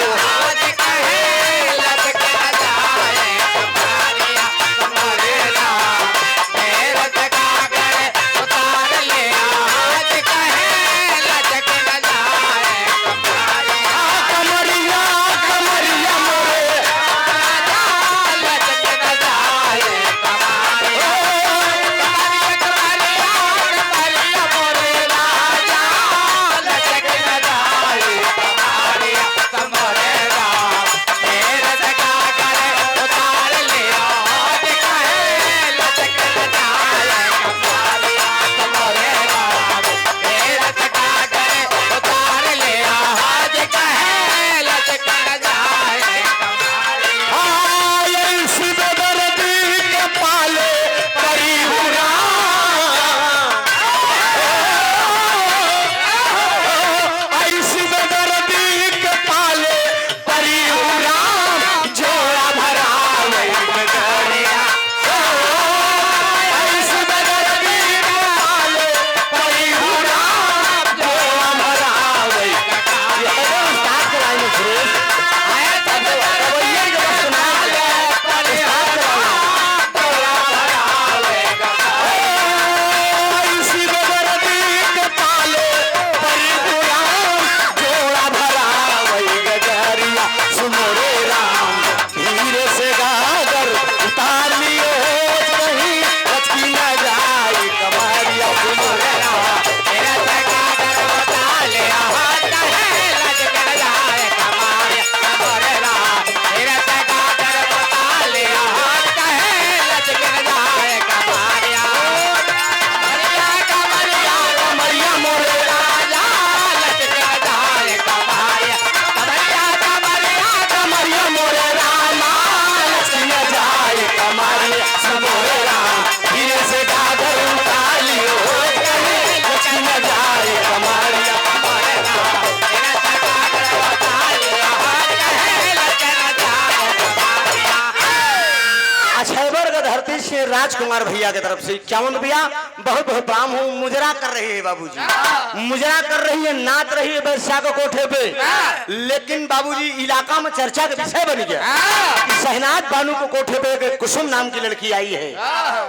अछैबर का धरती से राजकुमार भैया की तरफ से 51 भैया बहुत बहुत प्रणाम हूँ। मुजरा कर रही है बाबूजी, मुजरा कर रही है, नाच रही है बैसा के कोठे पे। लेकिन बाबूजी इलाका में चर्चा का विषय बन गया कि शहनाज बानू को कोठे पे एक कुसुम नाम की लड़की आई है,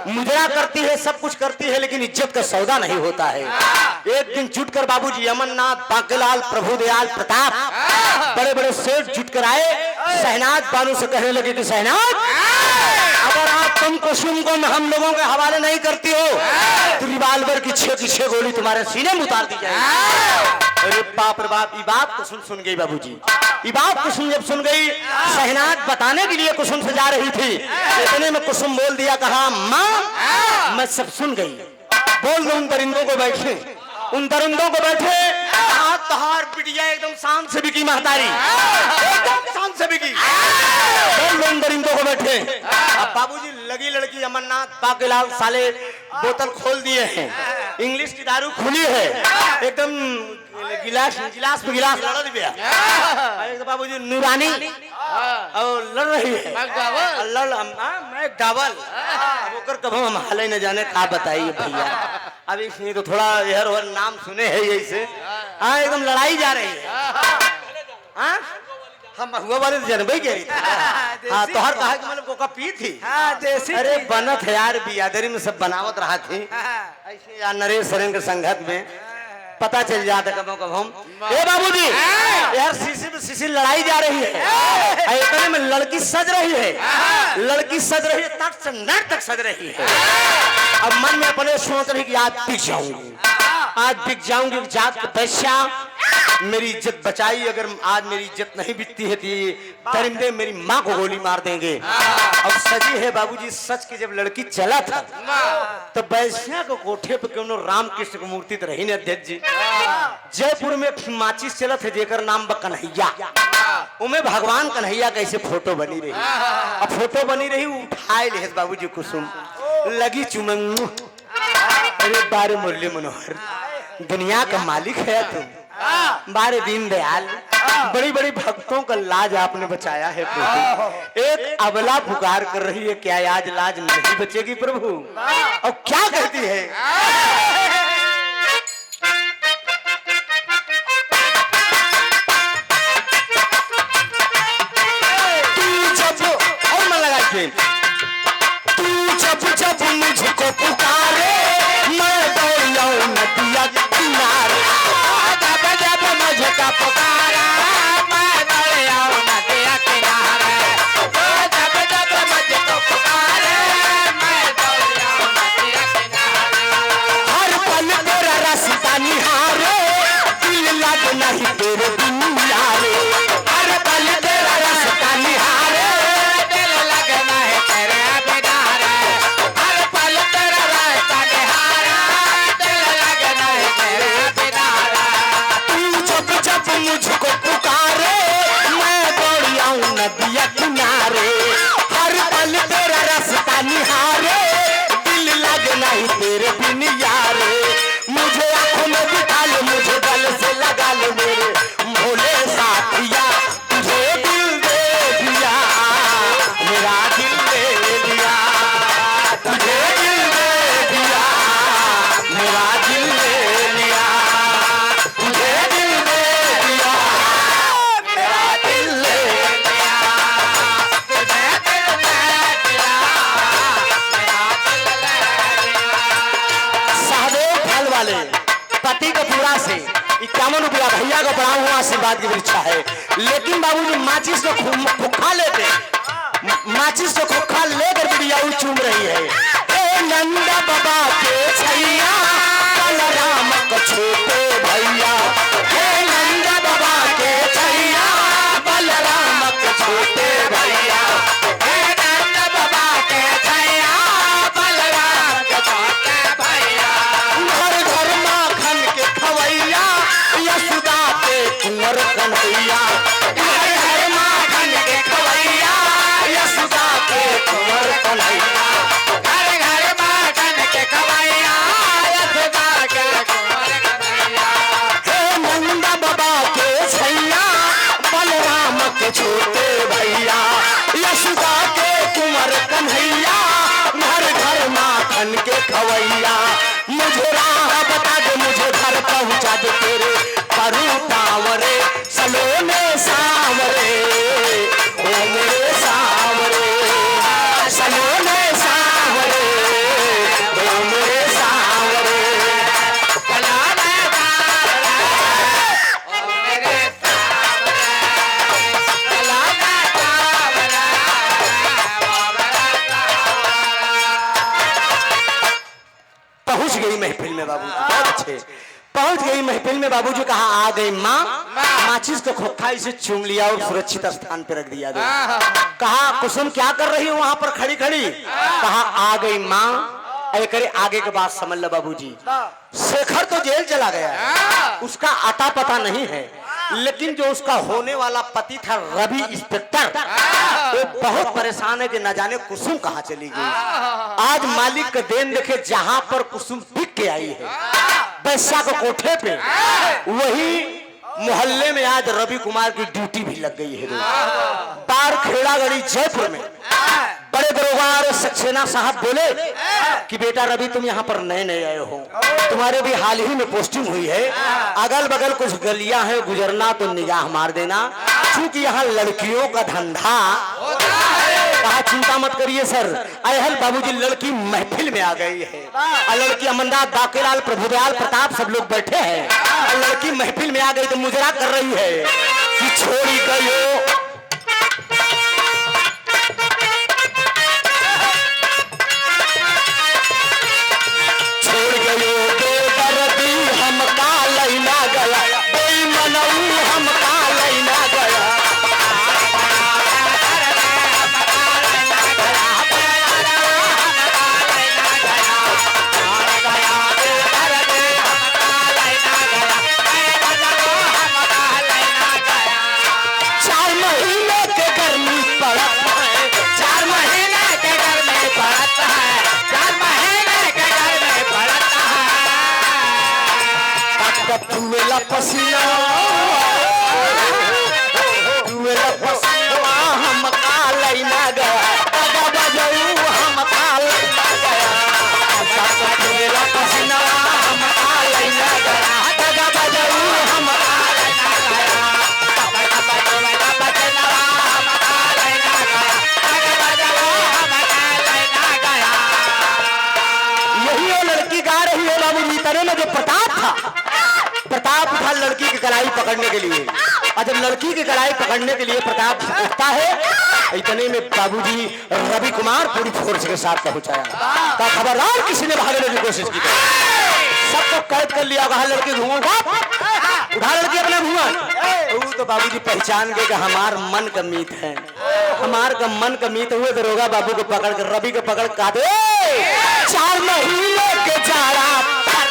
मुजरा करती है, सब कुछ करती है, लेकिन इज्जत का सौदा नहीं होता है। एक दिन जुटकर बाबूजी अमरनाथ, बांकेलाल, प्रभुदयाल, प्रताप बड़े बड़े सेठ जुटकर आए। शहनाज बानू से कहने लगे कि शहनाज, अगर आप तुम कुसुम को हम लोगों के हवाले नहीं करती हो तो रिवाल्वर की 6 गोली तुम्हारे सीने में उतार दी जाएगी। अरे बाप रे बाप, ये बात कुसुम सुन गई बाबूजी। ये बात कुसुम जब सुन गई, शहनाज बताने के लिए कुसुम से जा रही थी, इतने में कुसुम बोल दिया, कहा माँ मैं सब सुन गई, बोल दो उन दरिंदों को बैठे, उन दरिंदों को बैठे। तहार बिटिया एकदम शान से बिकी महतारी, एकदम शान से बिकी, बोल दो उन दरिंदों को बैठे। अब बाबूजी लगी लड़की अमरनाथ, बांकेलाल साले बोतल खोल दिए हैं, इंग्लिश की दारू खुली है, एकदम गिलास गिलास पे गिलास लड़ दिया। एकदम बाबूजी नूरानी और लड़ रही है, मैं डबल होकर कब हम हाले न जाने का बताइए भैया। अब इसमें तो थोड़ा इधर उधर नाम सुने हैं यही से। हाँ एकदम लड़ाई जा रही है। हाँ हम हुआ वाले जनवरी कह रही थी। हाँ तो हर कहा कि मतलब कोका पी थी। अरे बनत है यार, बियादरी में सब बनावत रहा थी ऐसे यार, नरेश सरन के संगत में पता चल जाता कबो कब हम। ए बाबूजी यार शीशी में शीशी लड़ाई जा रही है, इतने में लड़की सज रही है, लड़की सज रही है, तक से नट तक सज रही है। अब मन में अपने सोच रही कि आज बिक जाऊंगी, आज बिक जाऊंगी, जात के पैसा मेरी इज्जत बचाई, अगर आज मेरी इज्जत नहीं बिकती है तो दरिंदे मेरी माँ को गोली मार देंगे। अब सजी है बाबूजी, सच की जब लड़की चला था तो बैसिया को कोठे पे क्यों रामकृष्ण की मूर्ति तो रही ने अध्यक्ष जी। जयपुर में माचिस चला था जेकर नाम बा कन्हैया, उमें भगवान कन्हैया कैसे फोटो बनी रही। अब फोटो बनी रही, उठाए ले बाबूजी कुसुम, लगी चुमन। अरे बारे मुरली मनोहर, दुनिया का मालिक है तुम, बारे दीन दयाल, बड़ी बड़ी भक्तों का लाज आपने बचाया है प्रभु। एक अबला पुकार कर रही है, क्या आज लाज नहीं बचेगी प्रभु? और क्या कहती है? तू जब और मन लगा के, तू जब जब मुझको पुकारे मैं दौड़ आऊं नदिया के किनारे, मुझको पुकारा मैं दौड़ आऊं नदिया के किनारे, जब जब मुझको पुकारे मैं दौड़ आऊं नदिया के किनारे। हर पल तेरा रास्ता निहारे, दिल लग नहीं तेरे बिन यारे, हर पल तेरा रास्ता निहारे, दिल लग नहीं तेरे बिन यारे, हर पल तेरा रास्ता निहारे, दिल लग नहीं तेरे बिन यारे। तू जब जब मुझको पुकारे मैं दौड़ आऊं नदिया किनारे, हर पल तेरा रास्ता निहारे, दिल लग नहीं तेरे बिन यारे। मुझे आंखों में बिठा ले, मुझे गल से लगा ले मेरे भोले साथिया, तुझे दिल दे दिया, मेरा दिल दे दिया, तुझे दिल दे दिया, मेरा दिल दे दिया, तुझे दिल दे दिया, मेरा दिल दे दिया, तुझे दिल दे दिया, मेरा दिल दे दिया। सहदेव फल वाले पति का पूरा से 51 रुपया भैया का बड़ा हुआ आशीर्वाद की इच्छा है। लेकिन बाबूजी माचिस को खुखा लेते, माचिस को खुखा लेकर बिटिया चूम रही है। ए नंदा बाबा के छैया बलराम को छोटे भैया, ए नंदा बाबा के छैया बलराम को छोटे भैया, ए नंदा बाबा के छैया बलराम को छोटे भैया। घर घर माखन के खवैया यशोदा के कुंवर कन्हैया, घर घर माखन के खवैया यशोदा के कुंवर बन के खवैया, मुझे राह बता दे, मुझे घर पहुंचा दे, तेरे करूं तावरे सलोने सांवरे, ओ मेरे सांवरे सलोने सांवरे, ओ मेरे सांवरे। पहुंच गई महफिल में बाबूजी, बहुत अच्छे। पहुंच गई महफिल में बाबूजी, कहा आ गई माँ, माचिस को खोखा इसे चूम लिया और सुरक्षित स्थान पे रख दिया। कहा कुसुम क्या कर रही हो वहां पर खड़ी खड़ी? कहा आ गई माँ। अरे करे आगे के बात समझ लो बाबूजी। शेखर तो जेल चला गया, उसका आता पता नहीं है, लेकिन जो उसका होने वाला पति था रवि इंस्पेक्टर, वो बहुत परेशान है कि न जाने कुसुम कहाँ चली गई। आज मालिक का देन देखे, जहां पर कुसुम बिक के आई है वैश्या को कोठे पे, वही मोहल्ले में आज रवि कुमार की ड्यूटी भी लग गई है। पार खेड़ागढ़ी जयपुर में बड़े दरोगा और सक्सेना साहब बोले कि बेटा रवि तुम यहाँ पर नए नए आए हो, तुम्हारे भी हाल ही में पोस्टिंग हुई है, अगल बगल कुछ गलियां हैं, गुजरना तो निगाह मार देना, क्योंकि यहाँ लड़कियों का धंधा। कहा चिंता मत करिए सर। अहल बाबूजी लड़की महफिल में आ गई है, और लड़की अमनदास बाकेलाल प्रभुदयाल प्रताप सब लोग बैठे हैं, और लड़की महफिल में आ गई तो मुजरा कर रही है कि छोड़ी गयो पसीना पसीना हम काल ना गया, हम काल ना गया, पसीना हम काल ना गया, हम यही वो लड़की गा रही है बाबू। तरह में जो प्रताप था, प्रताप उठा लड़की की कलाई पकड़ने के लिए, और जब लड़की की कलाई पकड़ने के लिए प्रताप उठता है, इतने में बाबूजी रवि कुमार पूरी फोर्स के साथ पहुंचाया। तो खबरदार किसी ने भागने की कोशिश की, सबको कैद कर लिया। कहा लड़की घूमो, उठा लड़की अपना घूमन। तो बाबूजी पहचान गए कि हमार मन का मीत है, हमार का मन का मीत हुए। दरोगा बाबू को पकड़ कर रवि को पकड़ का दे 4 महीने के जाड़ा, 4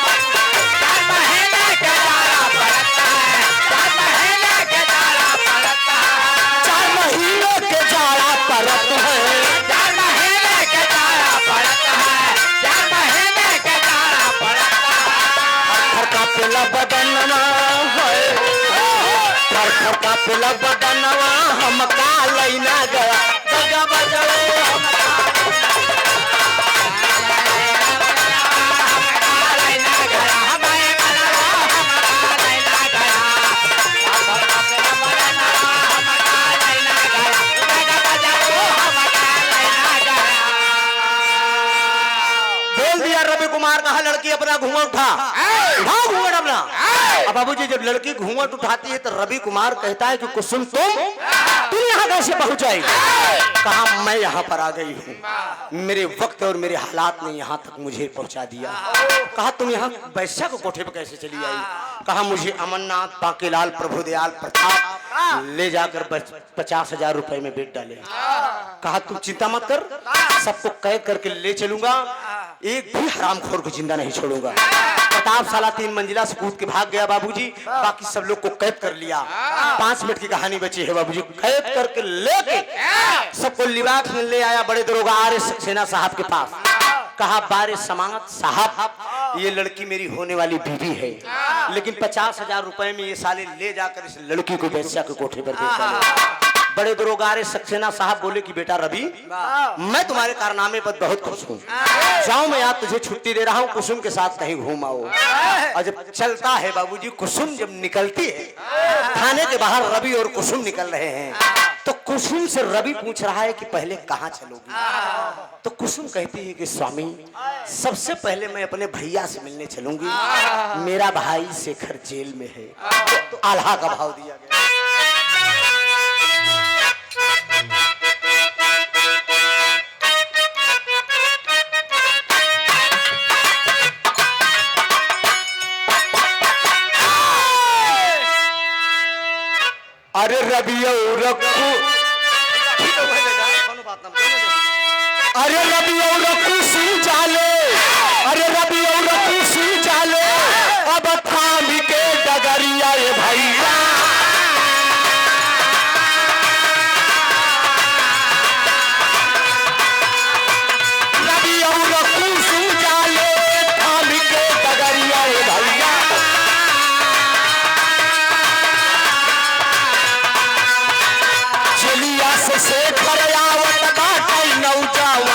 महीने के जाड़ा पड़ता है, 4 महीने के जाड़ा पड़ता है, 4 महीने के जाड़ा पड़ता है, 4 महीने के जाड़ा पड़ता है, 4 महीने के जाड़ा पड़ता है। हर का पिला बदनवा है, हर का पिला बदनवा हम काल ना गया, जगह बजले हम कुमार। कहा लड़की अपना घूंघट उठा, घूंघट अपना। अब बाबूजी जब लड़की घूंघट उठाती है तो रवि कुमार कहता है कि कुसुम तुम यहाँ कैसे पहुंच आई? कहा मैं यहाँ पर आ गई हूँ, मेरे वक्त और मेरे हालात ने यहाँ तक मुझे पहुंचा दिया। कहा तुम यहाँ वैश्या को कोठे पर कैसे चली आई? कहा मुझे अमरनाथ बाकेलाल प्रभुदयाल प्रताप ले जाकर 50,000 रुपए में बेच डाले। कहा तुम चिंता मत कर, सबको कैद करके ले चलूंगा, एक भी हरामखोर को जिंदा नहीं छोड़ूंगा। प्रताप साला 3 मंजिला से कूद के भाग गया बाबूजी, बाकी सब लोग को कैद कर लिया। 5 मिनट की कहानी बची है बाबूजी। कैद करके लेके सबको लिबास में ले आया बड़े दरोगा आर्य सक्सेना साहब के पास। कहा बारे समात साहब, ये लड़की मेरी होने वाली बीवी है, लेकिन 50,000 रुपए में ये साले ले जाकर इस लड़की को वैश्या के कोठे पर बेच डाले। बड़े दरोगारे सक्सेना साहब बोले कि बेटा रवि, मैं तुम्हारे कारनामे पर बहुत खुश हूँ, जाओ मैं आज तुझे छुट्टी दे रहा हूँ, कुसुम के साथ कहीं घूम आओ। और जब चलता है बाबूजी, कुसुम जब निकलती है, थाने के बाहर रवि और कुसुम निकल रहे हैं, तो कुसुम से रवि पूछ रहा है कि पहले कहाँ चलोगी? तो कुसुम कहती है कि स्वामी, सबसे पहले मैं अपने भैया से मिलने चलूंगी, मेरा भाई शेखर जेल में है। तो आल्हा का भाव दिया गया। अरे रवि और अरे रवि और कुसुम जाले, अरे रवि और कुसुम जाले, अब थाम के डगरिया ये भैया। रवि और कुसुम जाले, थाम के डगरिया ये भैया। चलिया से शेखर आवत बाटे नौजवान,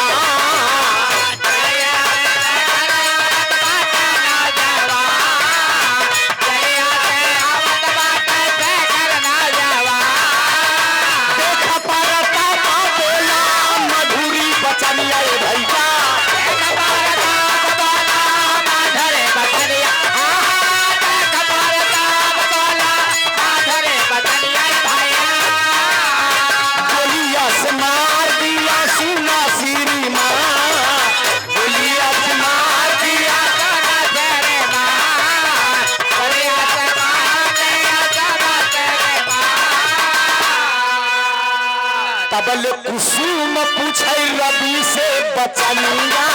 तबले कुसुम पूछे रवि से बचनिया,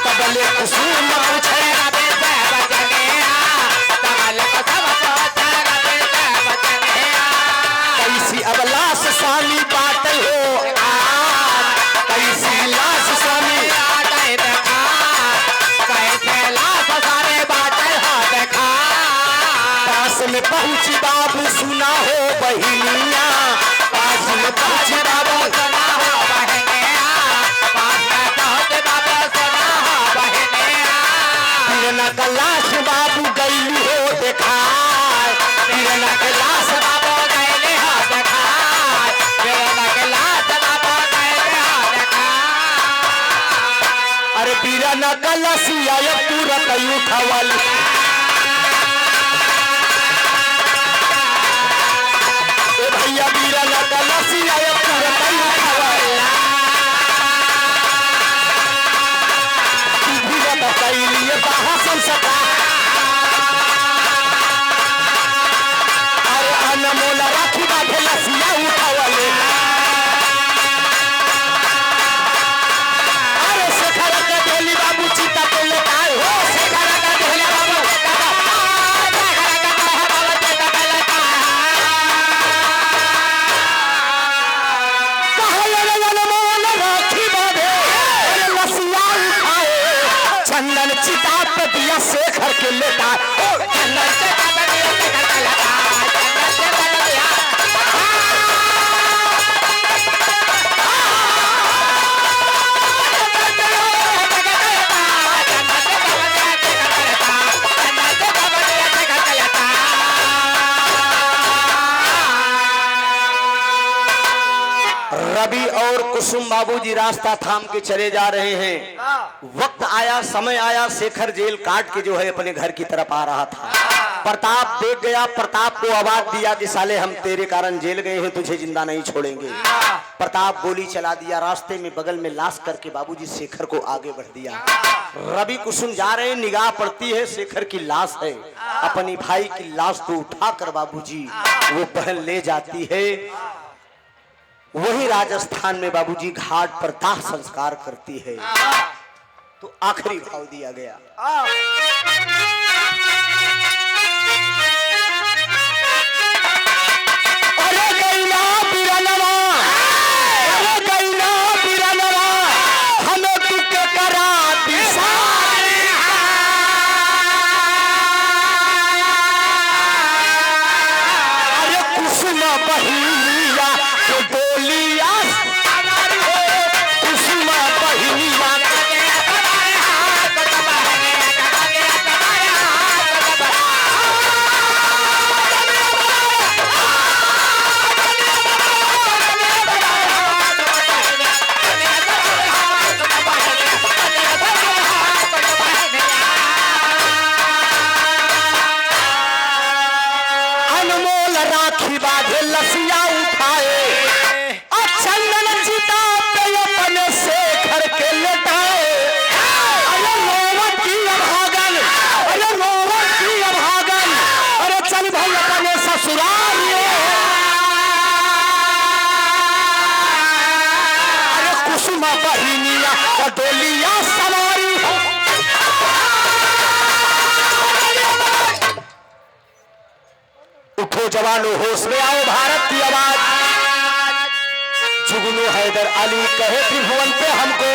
तबले कुसुम पूछे रवि से बचनिया, तबले कुसुम पूछे रवि से बचनिया। कैसी अब लाश स्वामी बात हो आज, कैसी लाश स्वामी बात देखा, कैसे लाश सारे बात हो देखा। पास में पहुंची बाबू सुना हो बहिनिया, पास में पहुंची बाबू सुना हो बहनिया, पास में पहुंची बाबू सुना हो बहनिया। पीरना का लाश बाबू गईली हो देखाय, पीरना के लाश बाबू गईली हो देखाय, पीरना के लाश बाबू गईली हो देखाय। अरे पीरना का लसिया ये पूरा कई उठावल, भैया बीरा ना कलसी आया पूरा कई उठावला। बीरा बताई लिए बाहर संसदा, अरे अनमोला राखी बाटे लसिया उठावले। अरे शेखर के ढोली बाबू चिता के लेके आए हो, शेखर का ढोली बाबू चंदन चिता पे दिया शेखर के लेता, चंदन चिता पे दिया शेखर के लेता, चंदन चिता पे दिया। रवि और कुसुम बाबूजी रास्ता थाम के चले जा रहे हैं। वक्त आया, समय आया, शेखर जेल काट के जो है अपने घर की तरफ आ रहा था। प्रताप देख गया, प्रताप को आवाज दिया कि साले हम तेरे कारण जेल गए हैं, तुझे जिंदा नहीं छोड़ेंगे। प्रताप गोली चला दिया, रास्ते में बगल में लाश करके बाबूजी शेखर को आगे बढ़ दिया। रवि कुसुम जा रहे हैं, निगाह पड़ती है शेखर की लाश है। अपनी भाई की लाश को उठाकर बाबूजी वो बहन ले जाती है। वही राजस्थान में बाबूजी घाट पर दाह संस्कार करती है। तो आखिरी भाव दिया गया। अरे गैला बिरनवा, अरे गैला बिरनवा, हमें तुके करा दिसारे। अरे कुसुम बहिया तो उठो जवानों होश में आओ, भारत की आवाज जुगनू हैदर अली कहे त्रिभुवन पे हमको